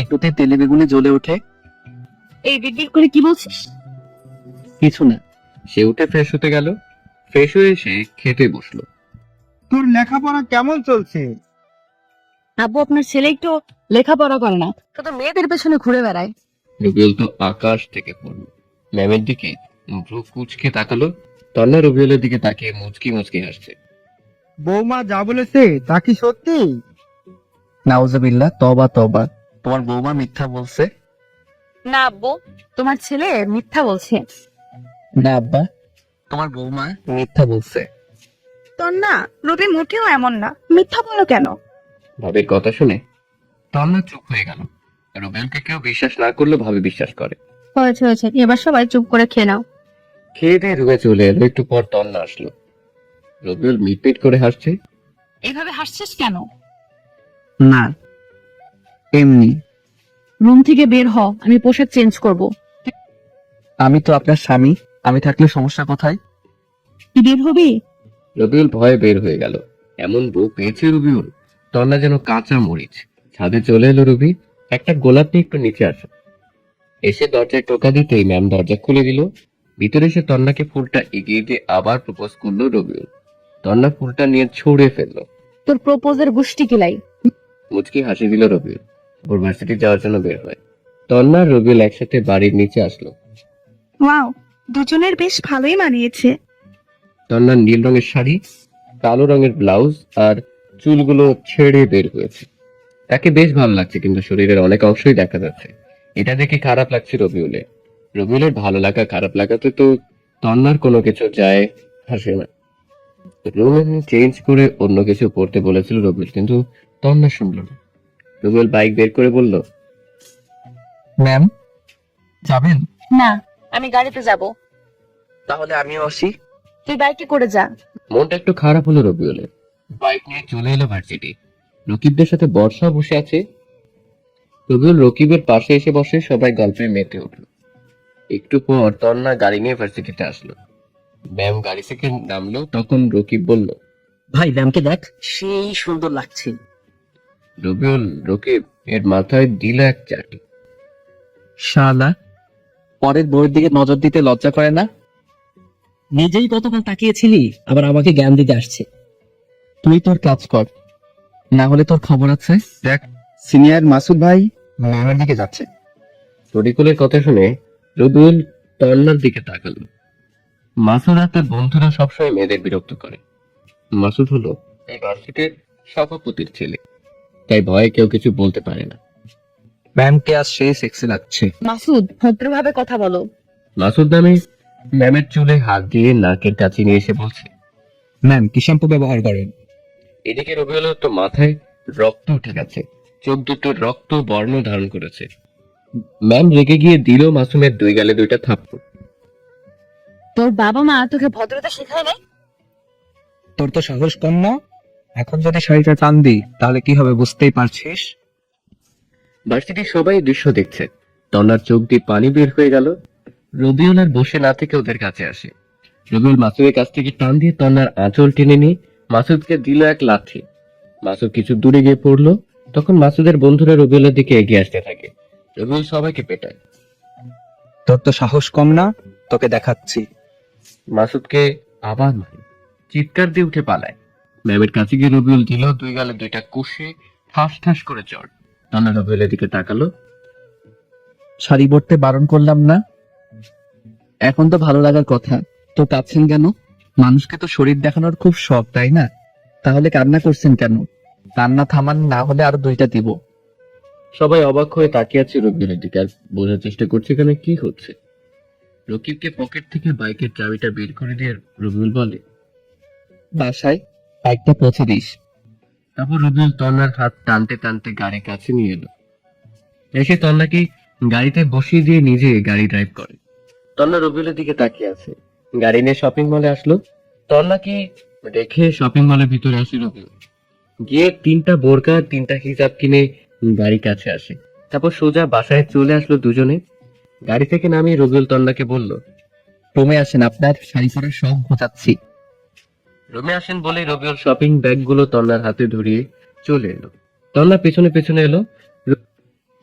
একটুতে তেলে বেগুনে জ্বলে ওঠে। এই বিড়বিড় করে কি বলছিস? কিছু না। সে উঠে ফ্রেশ হতে গেল। ফ্রেশ হয়ে এসে খেতে বসলো। তোর লেখাপড়া কেমন চলছে? আব্বু, আপনার ছেলে একটু লেখাপড়া করে না, শুধু মেয়েদের পেছনে ঘুরে বেড়ায়। রবিউল তো আকাশ থেকে পড়লো। ম্যামের দিকে ভ্রু কুচকে তাকালো। তন্না রবিউলের দিকে তাকিয়ে মুচকি মুচকি হাসছে। বৌমা যা বলেছে তা কি সত্যি? নাউজুবিল্লাহ, তবা তবা। তোমার বৌমা মিথ্যা বলছে? না আব্বু, তোমার ছেলে মিথ্যা বলছে। না আব্বা, তোমার বৌমা মিথ্যা বলছে। তোর না, রবি মোটেও এমন না, মিথ্যা বলো কেন? ভাবির কথা শুনে তন্না চুপ হয়ে গেল। রবিউলকে কেউ বিশ্বাস না করলেও ভাবি বিশ্বাস করে। হয়েছে হয়েছে, এবার সবাই চুপ করে খেয়ে নাও। খেয়ে দিয়ে রুমে চলে এলো। একটু পর তন্না আসলো। রবিউল মিটমিট করে হাসছে। এভাবে হাসছিস কেন? না, এমনি। রুম থেকে বের হ, আমি পোশাক চেঞ্জ করব। আমি তো আপনার স্বামী, আমি থাকলে সমস্যা কোথায়? তুই বের হবি? রবিউল ভয়ে বের হয়ে গেল। এমন বউ পেয়েছে রবিউল। তন্না যেন কাঁচা মরিচ। ছাদে চলে এলো রবি। একটা গোলাপ নিয়ে একটু নিচে আসো। এসে দরজায় টোকা দিতেই ম্যাম দরজা খুলে দিল। ভিতরে এসে তন্নাকে ফুলটা এগিয়ে দিয়ে আবার প্রপোজ করলো রবিউল। তন্না ফুলটা নিয়ে ছুঁড়ে ফেললো। তোর প্রপোজের গুষ্টি কিলাই। মুচকি হাসি দিল রবিউল। ওর ভার্সিটি যাওয়ার জন্য বের হয়। তন্না আর রবিউল একসাথে বাড়ির নিচে আসলো। ওয়াও, দুজনের বেশ ভালোই মানিয়েছে। তন্নার নীল রঙের শাড়ি, কালো রঙের ব্লাউজ আর চুলগুলো ছেড়ে বের হয়েছে। তাকে বেশ ভালো লাগছে, কিন্তু শরীরের অনেক অংশই দেখা যাচ্ছে। এটা দেখে খারাপ লাগছে রবিউলের। রবিউলের ভালো লাগা খারাপ লাগাতে তো তন্নার কোনো কিছু যায় আসে না। রুমে চেঞ্জ করে অন্য কিছু পড়তে বলেছিল রবিউল, কিন্তু তন্না শুনলো না। রবিউল বাইক বের করে বলল, ম্যাম, যাবেন? না, আমি গাড়িতে যাব। তাহলে আমিও আসি। তুই বাইকে করে যা। মনটা একটু খারাপ হলো রবিউলের। বাইক নিয়ে চলে এলো ভার্সিটি। রকিবদের সাথে বর্ষা বসে আছে। রবিউল রকিবের পাশে এসে বসে, সবাই গল্পে মেতে উঠল। একটু পর তন্না গাড়ি নিয়ে ভার্সিটিতে আসলো। ম্যাম গাড়ি থেকে নামলো, তখন রকিব বলল, ভাই, ম্যামকে দেখ, সেই সুন্দর লাগছে। রবিউল রকিব এর মাথায় দিল এক চাটি। শালা, পরের বউয়ের দিকে নজর দিতে লজ্জা করে না? নিজেই কতক্ষণ তাকিয়েছিলি, আবার আমাকে জ্ঞান দিতে আসছে। তুই তোর কাজ কর, না হলে তোর খবর আছে। দেখ, সিনিয়র মাসুদ ভাই ম্যামের দিকে যাচ্ছে। শরিকুলের কথা শুনে রবিউল তন্নার দিকে তাকালো। মাসুদ আর তার বন্ধুরা সবসময় মেয়েদের বিরক্ত করে। মাসুদ হলো এই ভার্সিটির সভাপতির ছেলে, তাই ভয়ে কেউ কিছু বলতে পারে না। ম্যামকে আজ সেই সেক্সি লাগছে। মাসুদ, ভদ্রভাবে কথা বলো। মাসুদ নামে ম্যামের চুলে হাত দিয়ে নাকের কাছে নিয়ে এসে বলছে, ম্যাম কি শ্যাম্পু ব্যবহার করেন? এদিকে রবিউলের তো মাথায় রক্ত উঠে গেছে, চোখ দুটো রক্ত বর্ণ ধারণ করেছে। ম্যাম রেগে গিয়ে দিল মাসুমের 2 গালে 2টা থাপ্পড়। তোর বাবা মা তোকে ভদ্রতা শেখায় নাই? তোর তো সাহস কম না? এখন যদি শাড়িটা টান দিই তাহলে কি হবে বুঝতেই পারছিস। ভার্সিটির সবাই দৃশ্য দেখছে। তন্নার চোখ দিয়ে পানি বের হয়ে গেল। রবিউল আর বসে না থেকে ওদের কাছে আসে। রবিউল মাসুদের কাছ থেকে টান দিয়ে তন্নার আঁচল টেনে নিয়ে মাসুদকে দিল এক লাথি। মাসুদ কিছু দূরে গিয়ে পড়লো। তখন মাসুদের বন্ধুরা রবিউলের দিকে এগিয়ে আসতে থাকে। রবিউল সবাইকে পেটায়। তোর তো সাহস কম না, তোকে দেখাচ্ছি। মাসুদকে আবার মারে, চিৎকার দিয়ে উঠে পালায়। ম্যামের কাছে গিয়ে রবিউল দিল 2 গালে 2টা কষে ঠাস ঠাস করে চড়। তন্না রবিউলের দিকে তাকালো। শাড়ি পরতে বারণ করলাম না? এখন তো ভালো লাগার কথা, তো কাঁদছেন কেন? মানুষকে তো শরীর দেখানোর খুব শখ, তাই না? তাহলে কান্না করছেন কেন? কান্না থামান, না হলে আরো 2টা দিব। সবাই অবাক হয়ে তাকিয়ে আছে রবিউলের দিকে আর বোঝার চেষ্টা করছে এখানে কি হচ্ছে। রকিবকে পকেট থেকে বাইকের চাবিটা বের করে দিয়ে রবিউল বলে, বাসায় বাইকটা পৌঁছে দিস। তারপর রবিউল তন্নার হাত টানতে টানতে গাড়ির কাছে নিয়ে এলো। এসে তন্নাকে গাড়িতে বসিয়ে দিয়ে নিজে গাড়ি ড্রাইভ করে। তন্না রবিউলের দিকে তাকিয়ে আছে। গাড়ি নিয়ে শপিং মলে আসলো। তন্নাকে রেখে শপিং মলের ভিতরে আসে রবিউল। গিয়ে 3টা বোরকা 3টা হিজাব কিনে বাড়ির কাছে আসে। তারপর সোজা বাসায় চলে আসলো দুজনে। গাড়ি থেকে নামিয়ে রবিউল তন্নাকে বলল, রুমে আসেন, আপনার শাড়ি পরার শখ বোঝাচ্ছি। রুমে আসেন বলে রবিউল শপিং ব্যাগগুলো তন্নার হাতে ধরিয়ে চলে এলো। তন্না পেছনে পেছনে এলো।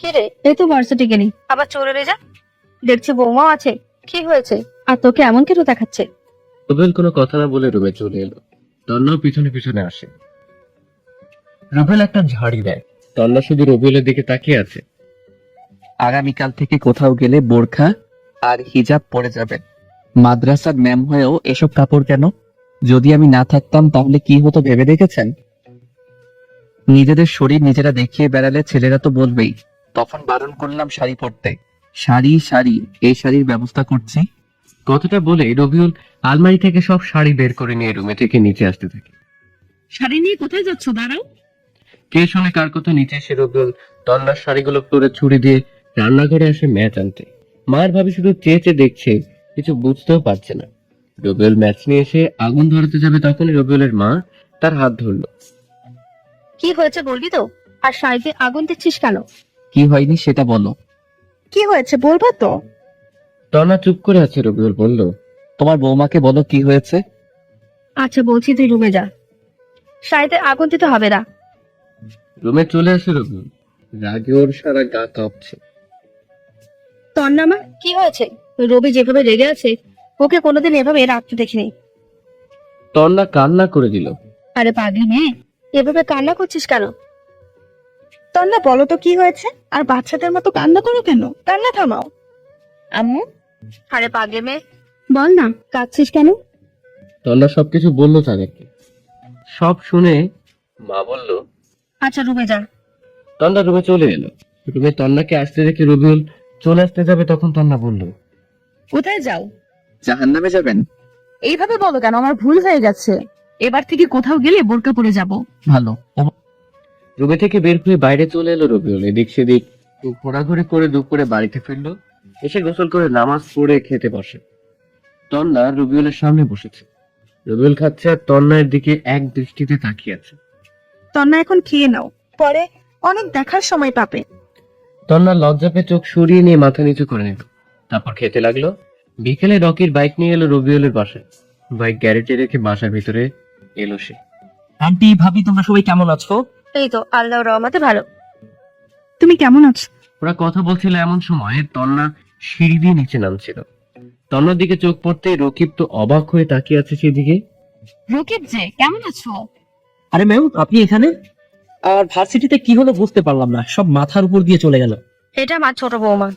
কে রে, এই তো ভার্সিটি গেলি আবার চলে রে যা। দেখছি বৌমাও আছে, কি হয়েছে? আর তোকে এমন কেন দেখাচ্ছে? রবিউল কোনো কথা না বলে রুমে চলে এলো। তন্নাও পিছনে পিছনে আসে। রবিউল একটা ঝাড়ি দেয়। তন্না শুধু রবিউলের দিকে তাকিয়ে আছে। আগামীকাল থেকে কোথাও গেলে বোরখা আর হিজাব পরে যাবেন। মাদ্রাসার ম্যাম হয়েও এসব কাপড় কেন? যদি আমি না থাকতাম তাহলে কি হতো ভেবে দেখেছেন? নিজেদের শরীর নিজেরা দেখিয়ে বেড়ালে ছেলেরা তো বলবেই। তখন বারণ করলাম শাড়ি পরতে। শাড়ি শাড়ি, এই শাড়ির ব্যবস্থা করছি। কথাটা বলে রবিউল আলমারি থেকে সব শাড়ি বের করে নিয়ে রুমে থেকে নিচে আসতে থাকে। শাড়ি নিয়ে কোথায় যাচ্ছ? দাঁড়াও। কে শুনে কার কথা নিচে এসে রবিউল তন্নার শাড়িগুলো তোরে ছুরি দিয়ে রান্নাঘরে আসে ম্যাচ আনতে। মায়ের ভাবি শুধু চেয়ে চেয়ে দেখছে, কিছু বুঝতেও পারছে না। রবিউল ম্যাচ নিয়ে এসে আগুন ধরাতে যাবে, তখনই রবিউলের মা তার হাত ধরলো। কি হয়েছে বলবি তো? আর শাড়িতে আগুন দিচ্ছিস কেন? কি হয়নি সেটা বলো। কি হয়েছে বলবা তো? তন্না চুপ করে আছে। রবিউল বলল, তোমার বৌমাকে বলো কি হয়েছে। আচ্ছা বলছি, তুই রুমে যা, শাড়িতে আগুন দিতে হবে না। রুমে চলে আসে রবিউল। রাগে ওর সারা গা কাঁপছে। তন্নামা কি হয়েছে? রবি যেভাবে রেগে আছে, ওকে কোনোদিন এভাবে রাখতে দেখিনি। তন্না কান্না করে দিল। আরে পাগলি মেয়ে, এভাবে কান্না করছিস কেন? তন্না বলো তো কি হয়েছে? আর বাচ্চাদের মতো কান্না করো কেন? কান্না থামাও। আম্মু, আরে পাগলি মেয়ে, বল না কাঁদছিস কেন? তন্না সবকিছু বললো তাদেরকে। সব শুনে মা বলল, আচ্ছা রুমে যা। তন্না রুমে চলে এলো। রুমে তন্নাকে আসতে দেখে রবিউল চলে আসতে যাবে, তখন তন্না বলল, কোথায় যাও? জাহান্নামে যাবেন? এইভাবে বলো কেন? আমার ভুল হয়ে গেছে। এবার থেকে কোথাও গেলে বোরকা পরে যাব। ভালো। রুমে থেকে বের হয়ে বাইরে চলে এলো রবিউল। এদিক সেদিক ঘোরাঘুরি করে দুপুরে বাড়িতে ফিরলো। এসে গোসল করে নামাজ পড়ে খেতে বসে। তন্না রবিউলের সামনে বসেছে। রবিউল খাচ্ছে আর তন্নার দিকে এক দৃষ্টিতে তাকিয়ে আছে। তন্না এখন খেয়ে নাও, পরে অনেক দেখার সময় পাবে। তন্না লজ্জা পেয়ে চোখ সরিয়ে নিয়ে মাথা নিচু করে নিল। তারপর খেতে লাগলো। বিকেলে রকির বাইক নিয়ে এলো রবিউলের বাসায়। বাইক গ্যারেজে রেখে বাসার ভিতরে এলো সে। আন্টি, ভাবি, তোমরা সবাই কেমন আছো? এই তো আল্লাহর রহমতে ভালো। তুমি কেমন আছো? ওরা কথা বলছিল এমন সময় তন্না সিঁড়ি দিয়ে নিচে নামছিল। তন্নার দিকে চোখ পড়তেই রকিব তো অবাক হয়ে তাকিয়ে আছে সেদিকে। রকিব যে, কেমন আছো? আরে ম্যাম, আপনি এখানে? আর ভার্সিটিতে কি হলো বুঝতে পারলাম না, সব মাথার উপর দিয়ে চলে গেল। এটা আমার ছোট বৌমা।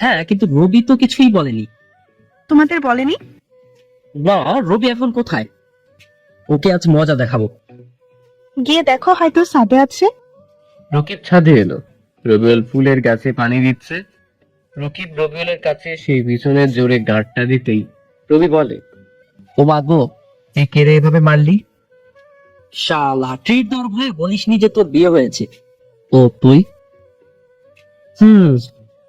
হ্যাঁ, কিন্তু রবি তো কিছুই বলেনি। তোমাদের বলেনি? না, রবি এখন কোথায়? ওকে আজ মজা দেখাবো। গিয়ে দেখো, হয়তো ছাদে আছে। রকিব ছাদে এলো। রবিউল ফুলের গাছে পানি দিচ্ছে। রকিব রবিউলের কাছে সেই পিছনের জোরে গাঁটটা দিতেই রবি বলে, ও মা গো, এই কেড়ে এভাবে মারলি? শালা ট্রিট দেওয়ার ভয়ে বলিসনি যে তোর বিয়ে হয়েছে। ও তুই?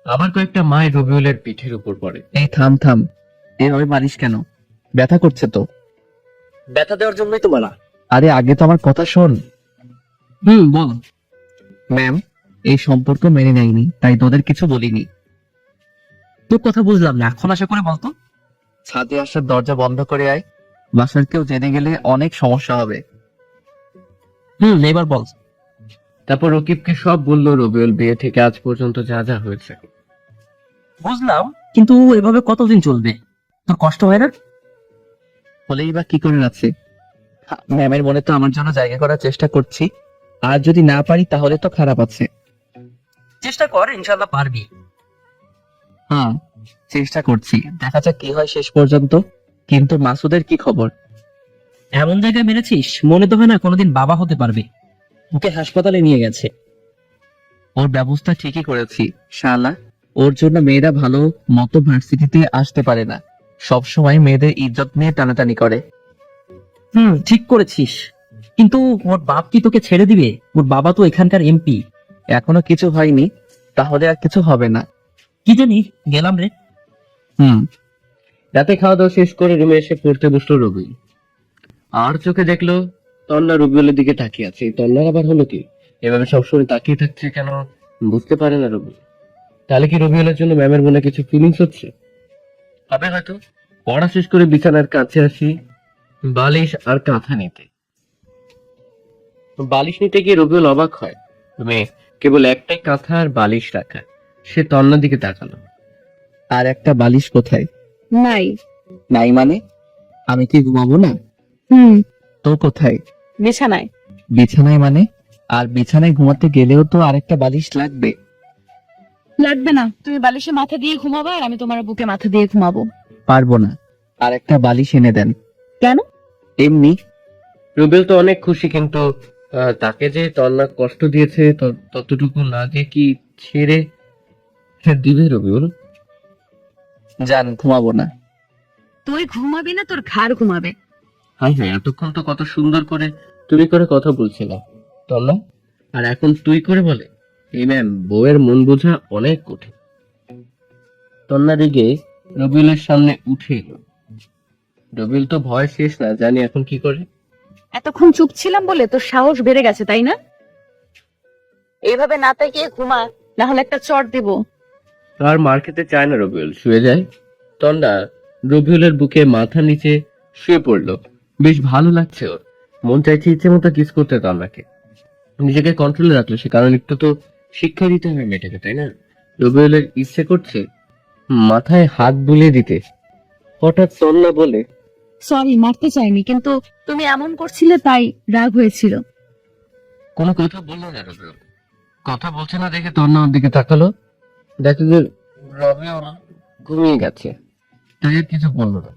আবার কয়েকটা মায়ের রবিউলের পিঠের উপর পড়ে। এই থাম থাম, এভাবে মারিস কেন? ব্যথা করছে তো। ব্যথা দেওয়ার জন্যই তো মারা। আরে আগে তো আমার কথা শোন। বল। ম্যাম এই সম্পর্ক মেনে নেয়নি, তাই তোদের কিছু বলিনি। তোর কথা বুঝলাম না, এখন আশা করে বলতো। ছাদে আসার দরজা বন্ধ করে আয়, বাসার কেউ জেনে গেলে অনেক সমস্যা হবে। এবার বল। তারপর রকিবকে সব বলল রবিউল বিয়ে থেকে আজ পর্যন্ত যা যা হয়েছে। বুঝলাম, কিন্তু এভাবে কতদিন চলবে? তোর কষ্ট হয় না? হলেই বা কি করে আছে? ম্যামের মনে তো আমার জন্য জায়গা করার চেষ্টা করছি, আর যদি না পারি তাহলে তো খারাপ আছে। চেষ্টা কর, ইনশাল্লাহ পারবি। হ্যাঁ চেষ্টা করছি, দেখা যাক কি হয় শেষ পর্যন্ত। কিন্তু মাসুদের কি খবর? এমন জায়গায় মেরেছিস, মনে তো হয় না কোনোদিন বাবা হতে পারবে। ওকে হাসপাতালে নিয়ে গেছে। ওর ব্যবস্থা ঠিকই করেছি শালা। ওর জন্য মেয়েরা ভালো মতো ভার্সিটিতে আসতে পারে না, সব সময় মেয়েদের ইজ্জত নিয়ে টানাটানি করে। ঠিক করেছিস, কিন্তু ওর বাপ কি তোকে ছেড়ে দিবে? ওর বাবা তো এখানকার এমপি। এখনো কিছু হয়নি, তাহলে আর কিছু হবে না। কি জানি, গেলাম রে। রাতে খাওয়া দাওয়া শেষ করে রুমে এসে পড়তে বসলো রবিউল। আর চোখে দেখলো তন্না রবিউলের দিকে তাকিয়ে আছে। এই তন্নার আবার হলো কি? এভাবে সবসময় তাকিয়ে থাকছে কেন বুঝতে পারে না রবিউল। তাহলে কি রবিউলের জন্য ম্যামের মনে কিছু ফিলিংস হচ্ছে? হবে হয়তো। পড়া শেষ করে বিছানার কাছে আসি বালিশ আর কাঁথা নিতে। বালিশ নিতে গিয়ে রবিউল অবাক হয়, মেয়ে কেবল একটাই কাঁথা আর বালিশ রাখা। সে তন্নার দিকে তাকালো। আর একটা বালিশ কোথায়? নাই। নাই মানে? আমি কি ঘুমাবো না? তো কোথায়? বিছানায়। বিছানায় মানে? আর বিছানায় ঘুমাতে গেলেও তো আরেকটা বালিশ লাগবে। লাগবে না, তুমি বালিশে মাথা দিয়ে ঘুমাবা আর আমি তোমার বুকে মাথা দিয়ে ঘুমাবো। পারবো না, আর একটা বালিশ এনে দেন। কেন? এমনি। রুবেল তো অনেক খুশি, কিন্তু তাকে যে তন্না কষ্ট দিয়েছে ততটুকু না দিয়ে কি ছেড়ে দিবে রবিউল? জান ঘুমাবো না। তুই ঘুমাবি না, তোর ঘাড় ঘুমাবে। হাই হাই, এতক্ষণ তো কত সুন্দর করে তুমি করে কথা বলছিলাম তন্না, আর এখন তুই করে বলে? এই ম্যাম, বউয়ের মন বোঝা অনেক কঠিন। তন্না রেগে রবিউলের সামনে উঠে এলো। রবিউল তো ভয় শেষ না, জানি এখন কি করে। এতক্ষণ চুপ ছিলাম বলে তোর সাহস বেড়ে গেছে, তাই না? এইভাবে না তাকিয়ে ঘুমা, না হলে একটা চড় দেব। আর মার খেতে চায় না রবিউল, শুয়ে যায়। তন্ডা রবিউলের বুকে মাথা নিচে শুয়ে পড়লো। বেশ ভালো লাগছে ওর, মন চাইছে ইচ্ছে মতো কিস করতে তন্ডাকে। নিজেকে কন্ট্রোলে রাখলো সে, কারণ একটু তো শিক্ষা দিতে হবে মেয়েটাকে, তাই না? রবিউলের ইচ্ছে করছে মাথায় হাত বুলিয়ে দিতে। হঠাৎ তন্না বলে, সরি, মারতে চাইনি, কিন্তু তুমি এমন করছিলে তাই রাগ হয়েছিল। কোনো কথা বললো না রবিউল। কথা বলছে না দেখে তন্না ওর দিকে তাকালো, দেখে যে রবিউল ঘুমিয়ে গেছে, তাই আর কিছু বললো না।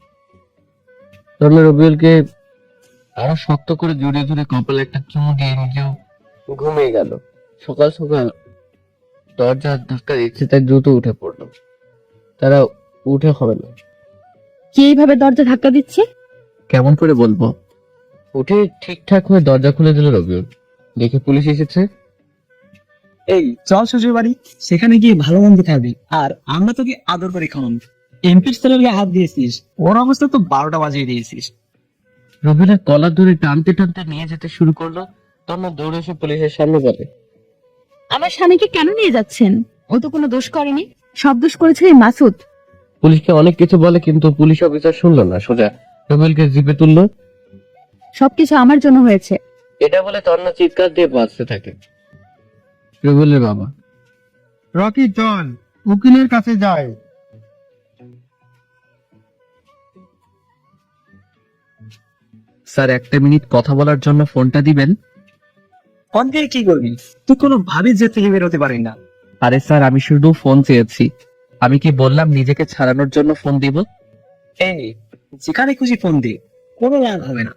তন্না রবিউলকে আরো শক্ত করে জড়িয়ে ধরে কপালে একটা চুমু দিয়ে নিজেও ঘুমিয়ে গেল। সকাল সকাল দরজার ধাক্কা দিচ্ছে, তাই দ্রুত উঠে পড়লো। তারা উঠে হবে না। কি এইভাবে দরজা ধাক্কা দিচ্ছে? কেমন করে বলবো? উঠে ঠিকঠাক হয়ে দরজা খুলে দিল রবিউল। দেখে পুলিশ এসেছে। এই চল শ্বশুর বাড়ি, সেখানে গিয়ে ভালো মন্দ খাবি, আর আমরা তোকে আদর করে খাওয়াবো। এমপির ছেলেকে হাত দিয়েছিস, ওর অবস্থা তো 12টা বাজিয়ে দিয়েছিস। রবিউলের কলার ধরে টানতে টানতে নিয়ে যেতে শুরু করলো। তন্না দৌড়ে এসে পুলিশের সামনে বলে, আমার স্বামীকে কেন নিয়ে যাচ্ছেন? ও তো কোনো দোষ করেনি, সব দোষ করেছে এই মাসুদ। পুলিশকে অনেক কিছু বলে, কিন্তু পুলিশ অফিসার শুনলো না, সোজা রবিউলকে জিপে তুললো। সবকিছু আমার জন্য হয়েছে। এটা বলে তন্না চিৎকার দিয়ে বাঁচতে থাকে। রবিউলের বাবা, রকি চল উকিলের কাছে যাই। স্যার একটা মিনিট কথা বলার জন্য ফোনটা দিবেন? ফোন দিয়ে কি করবি? তুই কোনো ভাবি যে থেকে বেরোতে পারি না। আরে স্যার আমি শুধু ফোন চেয়েছি, আমি কি বললাম নিজেকে ছাড়ানোর জন্য ফোন দিব? এই যেখানে খুশি ফোন দে, কোনো লাভ হবে না।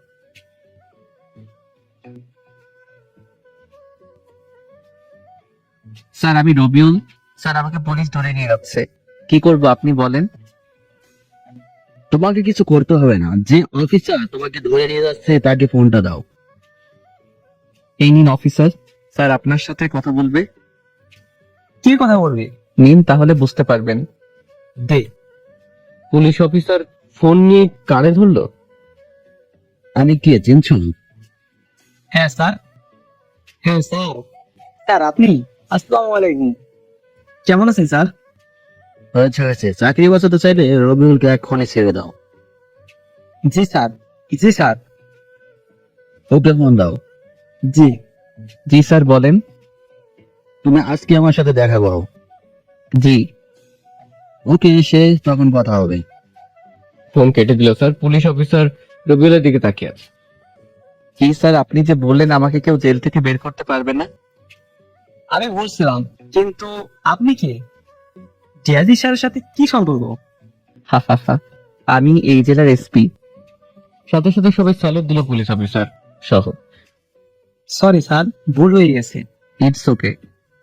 স্যার আমি রবিউল। স্যার আমাকে পুলিশ ধরে নিয়ে যাচ্ছে, কি করব আপনি বলেন? তোমাকে কিছু করতে হবে না, যে অফিসার তোমাকে ধরে নিয়ে যাচ্ছে তাকে ফোনটা দাও। এই নিন অফিসার, স্যার আপনার সাথে কথা বলবে। কি কথা বলবি? নিন, তাহলে বুঝতে পারবেন। দে। পুলিশ অফিসার ফোন নিয়ে কানে ধরলো। আমি কে চিনছ না? হ্যাঁ স্যার। হ্যাঁ স্যার। স্যার আপনি? আসসালামু আলাইকুম। কেমন আছেন স্যার? হয়েছে হয়েছে, চাকরি বাঁচাতে চাইলে রবিউলকে এক্ষণে ছেড়ে দাও। জি স্যার। জি স্যার। ওকে ফোন দাও। জি। জি স্যার, বলেন। তুমি আজকে আমার সাথে দেখা করো। জি। ওকে, এসে তখন কথা হবে। ফোন কেটে দিল স্যার। পুলিশ অফিসার রবিউলের দিকে তাকিয়ে আছে। কি স্যার, আপনি যে বললেন আমাকে কেউ জেল থেকে বের করতে পারবে না? আমি বলছিলাম, কিন্তু আপনি কে? ডিআইজি স্যারের সাথে কি সম্পর্ক? হা হা হা, আমি এই জেলার এসপি। সাথে সাথে সবাই স্যালুট দিল পুলিশ অফিসার সহ। সরি স্যার, ভুল হয়ে গেছে। It's okay.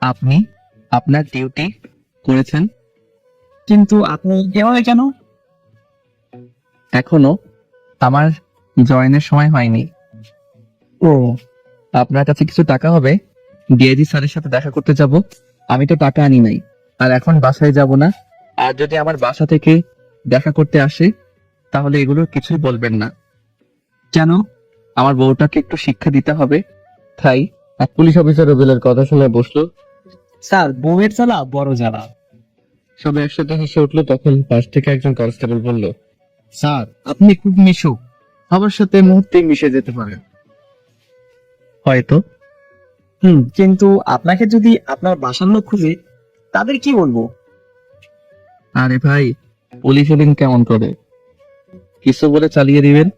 আপনি আপনার ডিউটি করেছেন। কিন্তু আপনি এভাবে কেন? এখনো আমার জয়েনের সময় হয়নি। ও, আপনার কাছে কিছু টাকা হবে, ডিআইজি স্যারের সাথে দেখা করতে যাব। আমি তো টাকা আনি নাই, আর এখন বাসায় যাব না। আর যদি আমার বাসা থেকে দেখা করতে আসে তাহলে এগুলোর কিছুই বলবেন না। কেন? আমার বউটাকে একটু শিক্ষা দিতে হবে, তাই। পুলিশ অফিসার রবিউলের কথা শুনে বসলো। স্যার, বউয়ের জ্বালা বড় জ্বালা। সবাই একসাথে হেসে উঠলো। তখন পাশ থেকে একজন কনস্টেবল বলল, স্যার আপনি খুব মিশুক, সবার সাথে মুহূর্তেই মিশে যেতে পারেন। হয়তো। কিন্তু আপনাকে যদি আপনার বাসার লোক খুঁজে, তাদের কি বলবো? আরে ভাই, পুলিশ হলেন কেমন করে? কিছু বলে চালিয়ে দিবেন।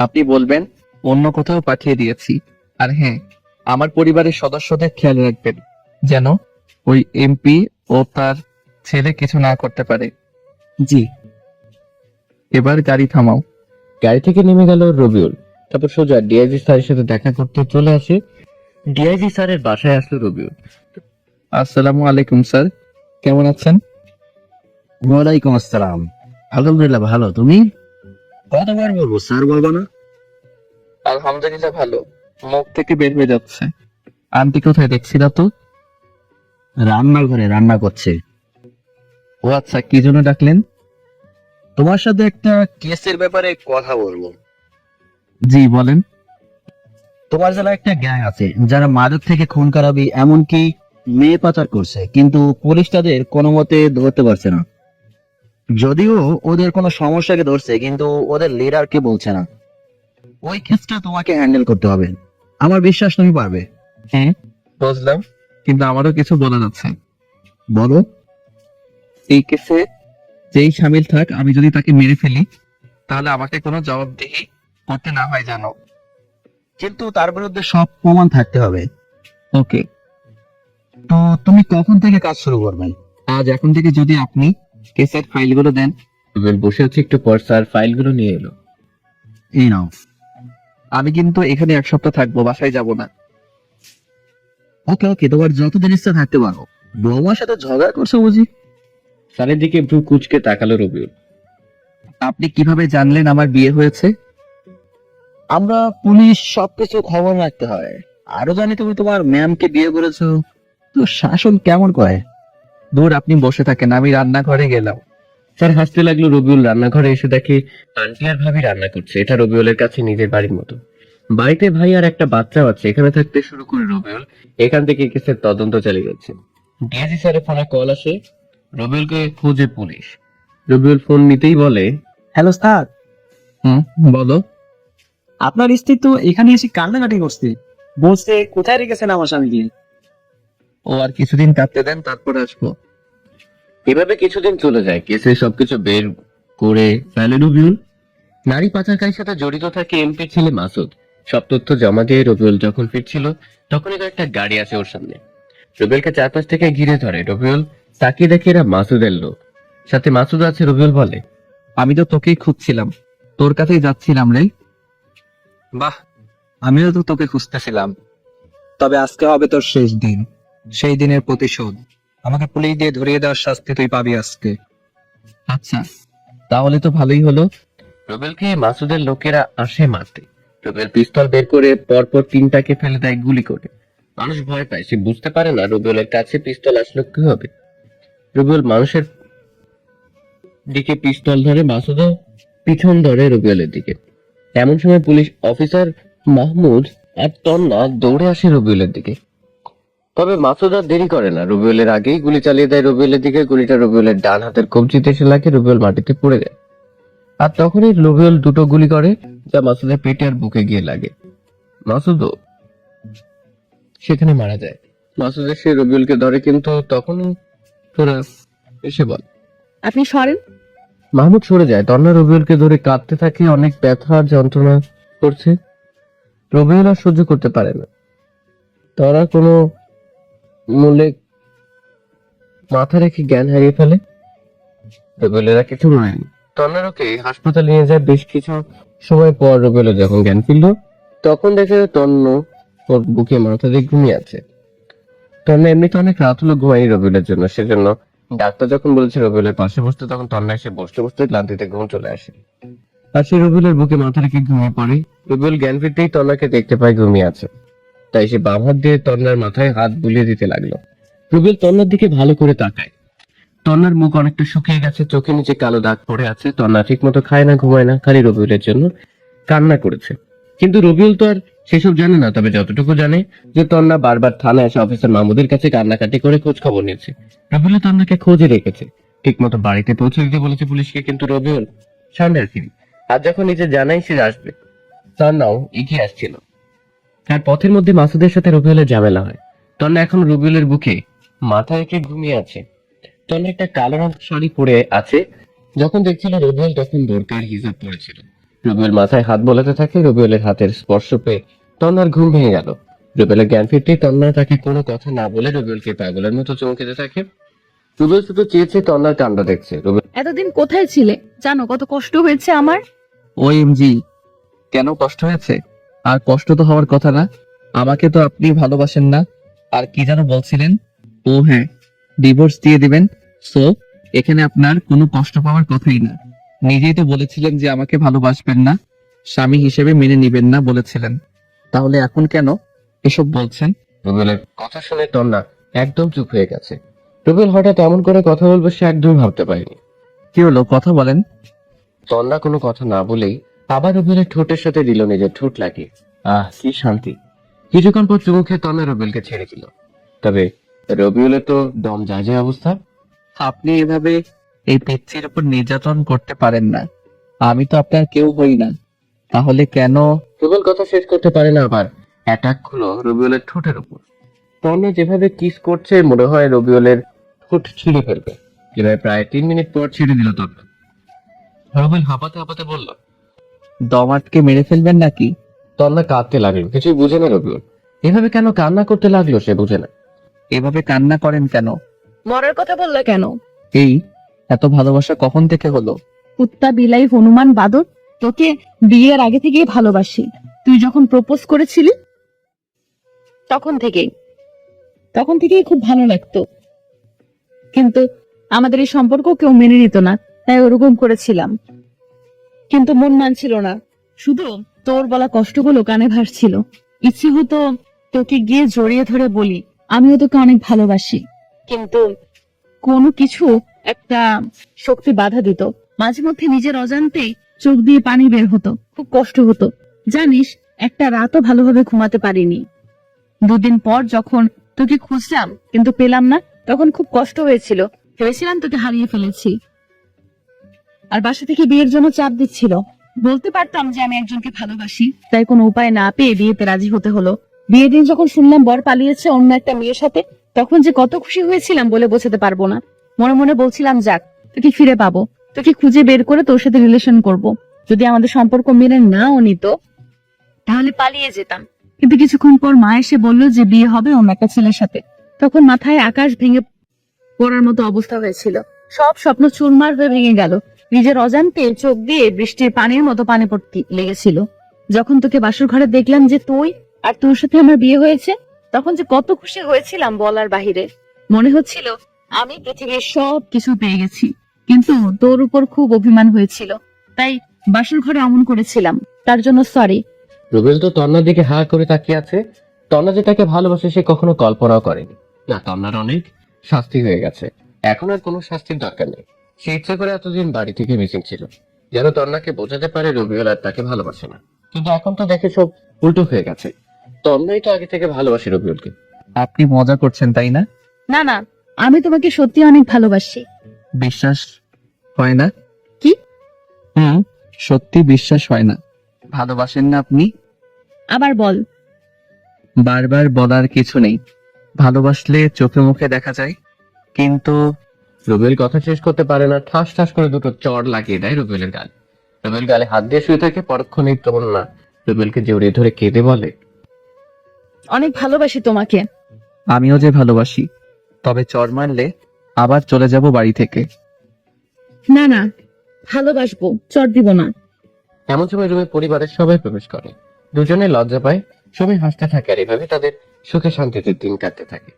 আপনি বলবেন অন্য কোথাও পাঠিয়ে দিয়েছি। আর হ্যাঁ, আমার পরিবারের সদস্যদের খেয়াল রাখবেন যেন ওই এমপি ও তার ছেলে কিছু না করতে পারে। জি। এবার গাড়ি থামাও। গাড়ি থেকে নেমে গেল রবিউল। তারপর সোজা ডিআইজি স্যারের সাথে দেখা করতে চলে আসে। ডিআইজি স্যারের বাসায় আসলো রবিউল। আসসালামু আলাইকুম স্যার, কেমন আছেন? ওয়ালাইকুম আসসালাম। আলহামদুলিল্লাহ ভালো, তুমি? কতবার বলবো স্যার বলবো না? আলহামদুলিল্লাহ ভালো, মুখ থেকে বের হয়ে যাচ্ছে। আন্টি কোথায় দেখছি না তো? রান্নাঘরে রান্না করছে। ও আচ্ছা, কি জন্য ডাকলেন? তোমার সাথে একটা কেসের ব্যাপারে কথা বলবো। জি বলেন। তোমার জেলায় একটা গ্যাং আছে যারা মাদক থেকে খুন খারাপি এমনকি মেয়ে পাচার করছে, কিন্তু পুলিশ তাদের কোনো মতে ধরতে পারছে না। যদিও ওদের কোনো সমস্যাকে ধরছে, কিন্তু ওদের লিডারকে বলছে না। ওই কেসটা তোমাকে হ্যান্ডেল করতে হবে। আমার বিশ্বাস তুমি পারবে। হ্যাঁ বুঝলাম, কিন্তু আমারও কিছু বলা যাচ্ছে। বলো। এই কেসে যেই সামিল থাক, আমি যদি তাকে মেরে ফেলি তাহলে আমাকে কোনো জবাবদিহি করতে না হয় জানো। কিন্তু তার বিরুদ্ধে সব প্রমাণ থাকতে হবে। ওকে, তো তুমি কখন থেকে কাজ শুরু করবেন? আজ এখন থেকে যদি আপনি কেসের ফাইলগুলো দেন। রবিউল বসে হচ্ছে, একটু পর স্যার ফাইলগুলো নিয়ে এলো। এই নাও। আমি কিন্তু এখানে 1 সপ্তাহ থাকবো, বাসায় যাব না। ওকে ওকে, তোমার যতদিন ইচ্ছা থাকতে পারো। বৌমার সাথে ঝগড়া করছো বুঝি? স্যারের দিকে ভ্রু কুচকে তাকালো রবিউল। আপনি কিভাবে জানলেন আমার বিয়ে হয়েছে? আমরা পুলিশ সবকিছু খবর রাখতে হয়। আরো জানি তুমি তোমার ম্যামকে বিয়ে করেছো। তো শাসন কেমন করে? দূর, আপনি বসে থাকেন, আমি রান্নাঘরে গেলাম। স্যার হাসতে লাগলো। রবিউল রান্নাঘরে এসে দেখে আন্টি আর ভাবি রান্না করছে। এটা রবিউলের কাছে নিজের বাড়ির মতো। বাড়িতে ভাই আর একটা বাচ্চাও আছে। এখানে থাকতে শুরু করে রবিউল এখান থেকে কেসের তদন্ত চালিয়ে যাচ্ছে। ডিআইজি স্যারের ফোনে কল আসে। রবিউলকে খুঁজে পুলিশ। রবিউল ফোন নিতেই বলে, হ্যালো স্যার, বলো। আপনার স্ত্রী তো এখানে এসে কান্নাকাটি করছে, বলছে কোথায় রেখেছেন আমার স্বামীকে। ও আর কিছুদিন কাটতে দেন, তারপর আসবো। এভাবে কিছুদিন চলে যায়। কেসে সবকিছু বের করে ফেলে রবিউল। নারী পাচারকারীর সাথে জড়িত থাকে এমপির ছেলে মাসুদ। সব তথ্য জমা দিয়ে রবিউল যখন ফিরছিল তখনই তো একটা গাড়ি আছে ওর সামনে। রবিউলকে চারপাশ থেকে ঘিরে ধরে। রবিউল তাকিয়ে দেখে এরা মাসুদের লোক, সাথে মাসুদ আছে। রবিউল বলে, আমি তো তোকেই খুঁজছিলাম, তোর কাছেই যাচ্ছিলাম রে। বাহ, আমিও তো তোকে খুঁজতেছিলাম। তবে আজকে হবে তোর শেষ দিন, সেই দিনের প্রতিশোধ। আমাকে পুলিশ দিয়ে ধরিয়ে দেওয়ার শাস্তি তুই পাবি আজকে। আচ্ছা, তাহলে তো ভালোই হলো। রুবেলকে মাসুদের লোকেরা আসে মারতে। রুবেল পিস্তল বের করে পরপর তিনটাকে ফেলে দেয় গুলি করে। মানুষ ভয় পায়, সে বুঝতে পারে না রুবেলের কাছে পিস্তল আসলো কি হবে। রুবেল মানুষের দিকে পিস্তল ধরে, মাসুদও পিছন ধরে রুবেলের দিকে। এমন সময় পুলিশ অফিসার মাহমুদ আর তন্না দৌড়ে আসে রুবেলের দিকে। তবে মাসুদ আর দেরি করে না, রুবেলের আগেই গুলি চালিয়ে দেয় রুবেলের দিকে। গুলিটা রুবেলের ডান হাতের কবজিতে এসে লাগে, রুবেল মাটিতে পড়ে যায়। আর তখনই রুবেল দুটো গুলি করে, যা মাসুদের পেটে আর বুকে গিয়ে লাগে। মাসুদও সেখানে মারা যায়। মাসুদ এসে রুবেলকে ধরে, কিন্তু তখনই তোরা এসে বল। আপনি সরেন। মাহমুদ সরে যায়। তন্না রবিউলকে ধরে কাঁদতে থাকে, অনেক ব্যথা আর যন্ত্রণা করছে। রবিউল আর সহ্য করতে পারে না। তারা কোনো মূল্যে মাথা রেখে জ্ঞান হারিয়ে ফেলে। রবিউলেরা কিছু নয়। তন্নার ওকে হাসপাতালে নিয়ে যায়। বেশ কিছু সময় পর রবিউলের যখন জ্ঞান ফিরল, তখন দেখে তন্ন ওর বুকে মাথা দিয়ে ঘুমিয়ে আছে। তন্না এমনিতে অনেক রাত হলো ঘুমায়নি রবিউলের জন্য, সেজন্য ডাক্তার যখন বলেছে রবিউলের পাশে বসতে, তখন তন্না এসে বসতে বসতে ক্লান্তিতে ঘুম চলে আসে। আর সে রবিউলের বুকে মাথা রেখে ঘুমিয়ে পড়ে। রবিউল জ্ঞান ফিরতেই তন্নাকে দেখতে পায় ঘুমিয়ে আছে, তাই সে বাম হাত দিয়ে তন্নার মাথায় হাত বুলিয়ে দিতে লাগলো। রবিউল তন্নার দিকে ভালো করে তাকায়। তন্নার মুখ অনেকটা শুকিয়ে গেছে, চোখের নিচে কালো দাগ পড়ে আছে। তন্না ঠিক মতো খায় না, ঘুমায় না, খালি রবিউলের জন্য কান্না করেছে। কিন্তু রবিউল তো আর সেসব জানে না। তবে যতটুকু জানে যে তন্না বারবার থানায় এসে অফিসার মাহমুদের কাছে কান্নাকাটি করে খোঁজ খবর নিয়েছে। রবিউল তন্নাকে খোঁজে রেখেছে, ঠিক মতো বাড়িতে পৌঁছে দিতে বলেছে পুলিশকে। কিন্তু রবিউল সামনের ফিরি, আর যখন নিজে জানাই সে আসবে, তন্নাও এগিয়ে আসছিল। আর পথের মধ্যে মাসুদের সাথে রবিউলের ঝামেলা হয়। তন্না এখন রবিউলের বুকে মাথা রেখে ঘুমিয়ে আছে। তন্না একটা কালো রঙের শাড়ি পরে আছে। যখন দেখছিল রবিউল, তখন বোরকার হিজাব পড়েছিল। রবিউল মাথায় হাত বোলাতে থাকে। রবিউলের হাতের স্পর্শ পেয়ে তন্নার ঘুম ভেঙে গেল। রুবেলের জ্ঞান ফিরতেই তন্না তাকে কোনো কথা না বলে রুবেলকে পাগলের মতো চমকে থাকে। রুবেল শুধু চেয়েছে তন্নার কাণ্ড দেখছে। রুবেল এতদিন কোথায় ছিলে জানো? কত কষ্ট হয়েছে আমার। OMG, কেন কষ্ট হয়েছে? আর কষ্ট তো হওয়ার কথা না। আমাকে তো আপনি ভালোবাসেন না। আর কি যেন বলছিলেন? ও হ্যাঁ, ডিভোর্স দিয়ে দিবেন। সো এখানে আপনার কোনো কষ্ট পাওয়ার কথাই না। নিজেই তো বলেছিলেন যে আমাকে ভালোবাসবেন না, স্বামী হিসেবে মেনে নিবেন না বলেছিলেন। তাহলে এখন কেন এসব বলছেন? রুবেলের কথা শুনে তন্না একদম চুপ হয়ে গেছে। রুবেল হঠাৎ এমন করে কথা বলবে সে একদমই ভাবতে পারেনি। কি হলো, কথা বলেন। তন্না কোনো কথা না বলেই আবার রুবেলের ঠোঁটের সাথে দিল নিজের ঠোঁট লাগিয়ে। কি শান্তি! কিছুক্ষণ পর চুমু খেয়ে তন্না রুবেলকে ছেড়ে দিল। তবে রবিউলের তো দম যায় যায় অবস্থা। আপনি এভাবে এই পিচ্ছির উপর নির্যাতন করতে পারেন না। আমি তো আপনার কেউ হই না, তাহলে কেন? রুবেল কথা শেষ করতে পারে না, আবার অ্যাটাক হলো রবিউলের ঠোঁটের উপর। তন্না যেভাবে কিস করছে মনে হয় রবিউলের ঠোঁট ছিঁড়ে ফেলবে। যেভাবে প্রায় 3 মিনিট পর ছেড়ে দিল তন্না। রবিউল হাঁপাতে হাঁপাতে বলল, দম আটকে মেরে ফেলবেন নাকি? তন্না কাঁদতে লাগলো। কিছুই বুঝে না রবিউল, এভাবে কেন কান্না করতে লাগলো সে বুঝে না। এভাবে কান্না করেন কেন? মরার কথা বললে কেন? এই এত ভালোবাসা কখন থেকে হলো? কুত্তা বিলাই হনুমান বাদর, তোকে বিয়ের আগে থেকেই ভালোবাসি। তুই যখন প্রপোজ করেছিলি তখন থেকেই খুব ভালো লাগতো। কিন্তু আমাদের এই সম্পর্ক কেউ মেনে নিত না, তাই ওরকম করেছিলাম। কিন্তু মন মানছিল না, শুধু তোর বলা কষ্টগুলো কানে ভাসছিল। ইচ্ছে হতো তোকে গিয়ে জড়িয়ে ধরে বলি আমিও তোকে অনেক ভালোবাসি, কিন্তু কোনো কিছু একটা শক্তি বাধা দিত। মাঝে মধ্যে নিজের অজান্তেই চোখ দিয়ে পানি বের হতো, খুব কষ্ট হতো। জানিস, একটা রাতও ভালোভাবে ঘুমাতে পারিনি। 2 দিন পর যখন তোকে খুঁজলাম কিন্তু পেলাম না, তখন খুব কষ্ট হয়েছিল। ভেবেছিলাম তোকে হারিয়ে ফেলেছি। আর বাসা থেকে বিয়ের জন্য চাপ দিচ্ছিল। বলতে পারতাম যে আমি একজনকে ভালোবাসি, তাই কোনো উপায় না পেয়ে বিয়েতে রাজি হতে হলো। বিয়ের দিন যখন শুনলাম বর পালিয়েছে অন্য একটা মেয়ের সাথে, তখন যে কত খুশি হয়েছিলাম বলে বোঝাতে পারবো না। মনে মনে বলছিলাম, যাক, তোকে ফিরে পাবো, তোকে খুঁজে বের করে তোর সাথে রিলেশন করব। যদি আমাদের সম্পর্ক মেনে নাও নিত তাহলে পালিয়ে যেতাম। কিন্তু কিছুক্ষণ পর মা এসে বললো যে বিয়ে হবে অন্য একটা ছেলের সাথে। তখন মাথায় আকাশ ভেঙে পড়ার মতো অবস্থা হয়েছিল। সব স্বপ্ন চুরমার হয়ে ভেঙে গেল। নিজের অজান্তে চোখ দিয়ে বৃষ্টির পানির মতো পানি পড়তে লেগেছিল। যখন তোকে বাসর ঘরে দেখলাম যে তুই আর তোর সাথে আমার বিয়ে হয়েছে, তখন যে কত খুশি হয়েছিলাম বলার বাহিরে। মনে হচ্ছিল আমি পৃথিবীর সব কিছু পেয়ে গেছি। কিন্তু তোর উপর খুব অভিমান হয়েছিল, তাই বাসর ঘরে অমন করেছিলাম, তার জন্য সরি। রুবেল তো তন্নার দিকে হা করে তাকিয়ে আছে। তন্না যে তাকে ভালোবাসে সে কখনো কল্পনাও করেনি। না, তন্নার অনেক শাস্তি হয়ে গেছে, এখন আর কোনো শাস্তির দরকার নেই। সে ইচ্ছা করে এতদিন বাড়ি থেকে মিসিং ছিল, যেন তন্নাকে বোঝাতে পারে রবিউল আর তাকে ভালোবাসে না। কিন্তু এখন তো দেখে সব উল্টো হয়ে গেছে। তন্নাই তো আগে থেকে ভালোবাসে রবিউলকে। আপনি মজা করছেন তাই না? না না, আমি তোমাকে সত্যি অনেক ভালোবাসি। বিশ্বাস হয় না? কি? সত্যি বিশ্বাস হয় না। ভালোবাসেন না আপনি? আবার বল। বারবার বলার কিছু নেই। ভালোবাসলে চোখে মুখে দেখা যায়, কিন্তু রবিউল কথা শেষ করতে পারে না, ঠাস ঠাস করে দুটো চড় লাগিয়ে দেয় রবিউলের গালে। রবিউল গালে হাত দিয়ে শুয়ে থাকে। পরক্ষণেই তন্না রবিউলকে জড়িয়ে ধরে কেঁদে বলে, অনেক ভালোবাসি তোমাকে। আমিও যে ভালোবাসি, তবে চর মারলে আবার চলে যাব বাড়ি থেকে। না না, ভালোবাসবো, চট দিব না। এমন সময় রুমে পরিবারের সবাই প্রবেশ করে। দুজনে লজ্জা পায়। সবাই হাসতে থাকে আর এভাবে তাদের সুখে শান্তিতে দিন কাটতে থাকে।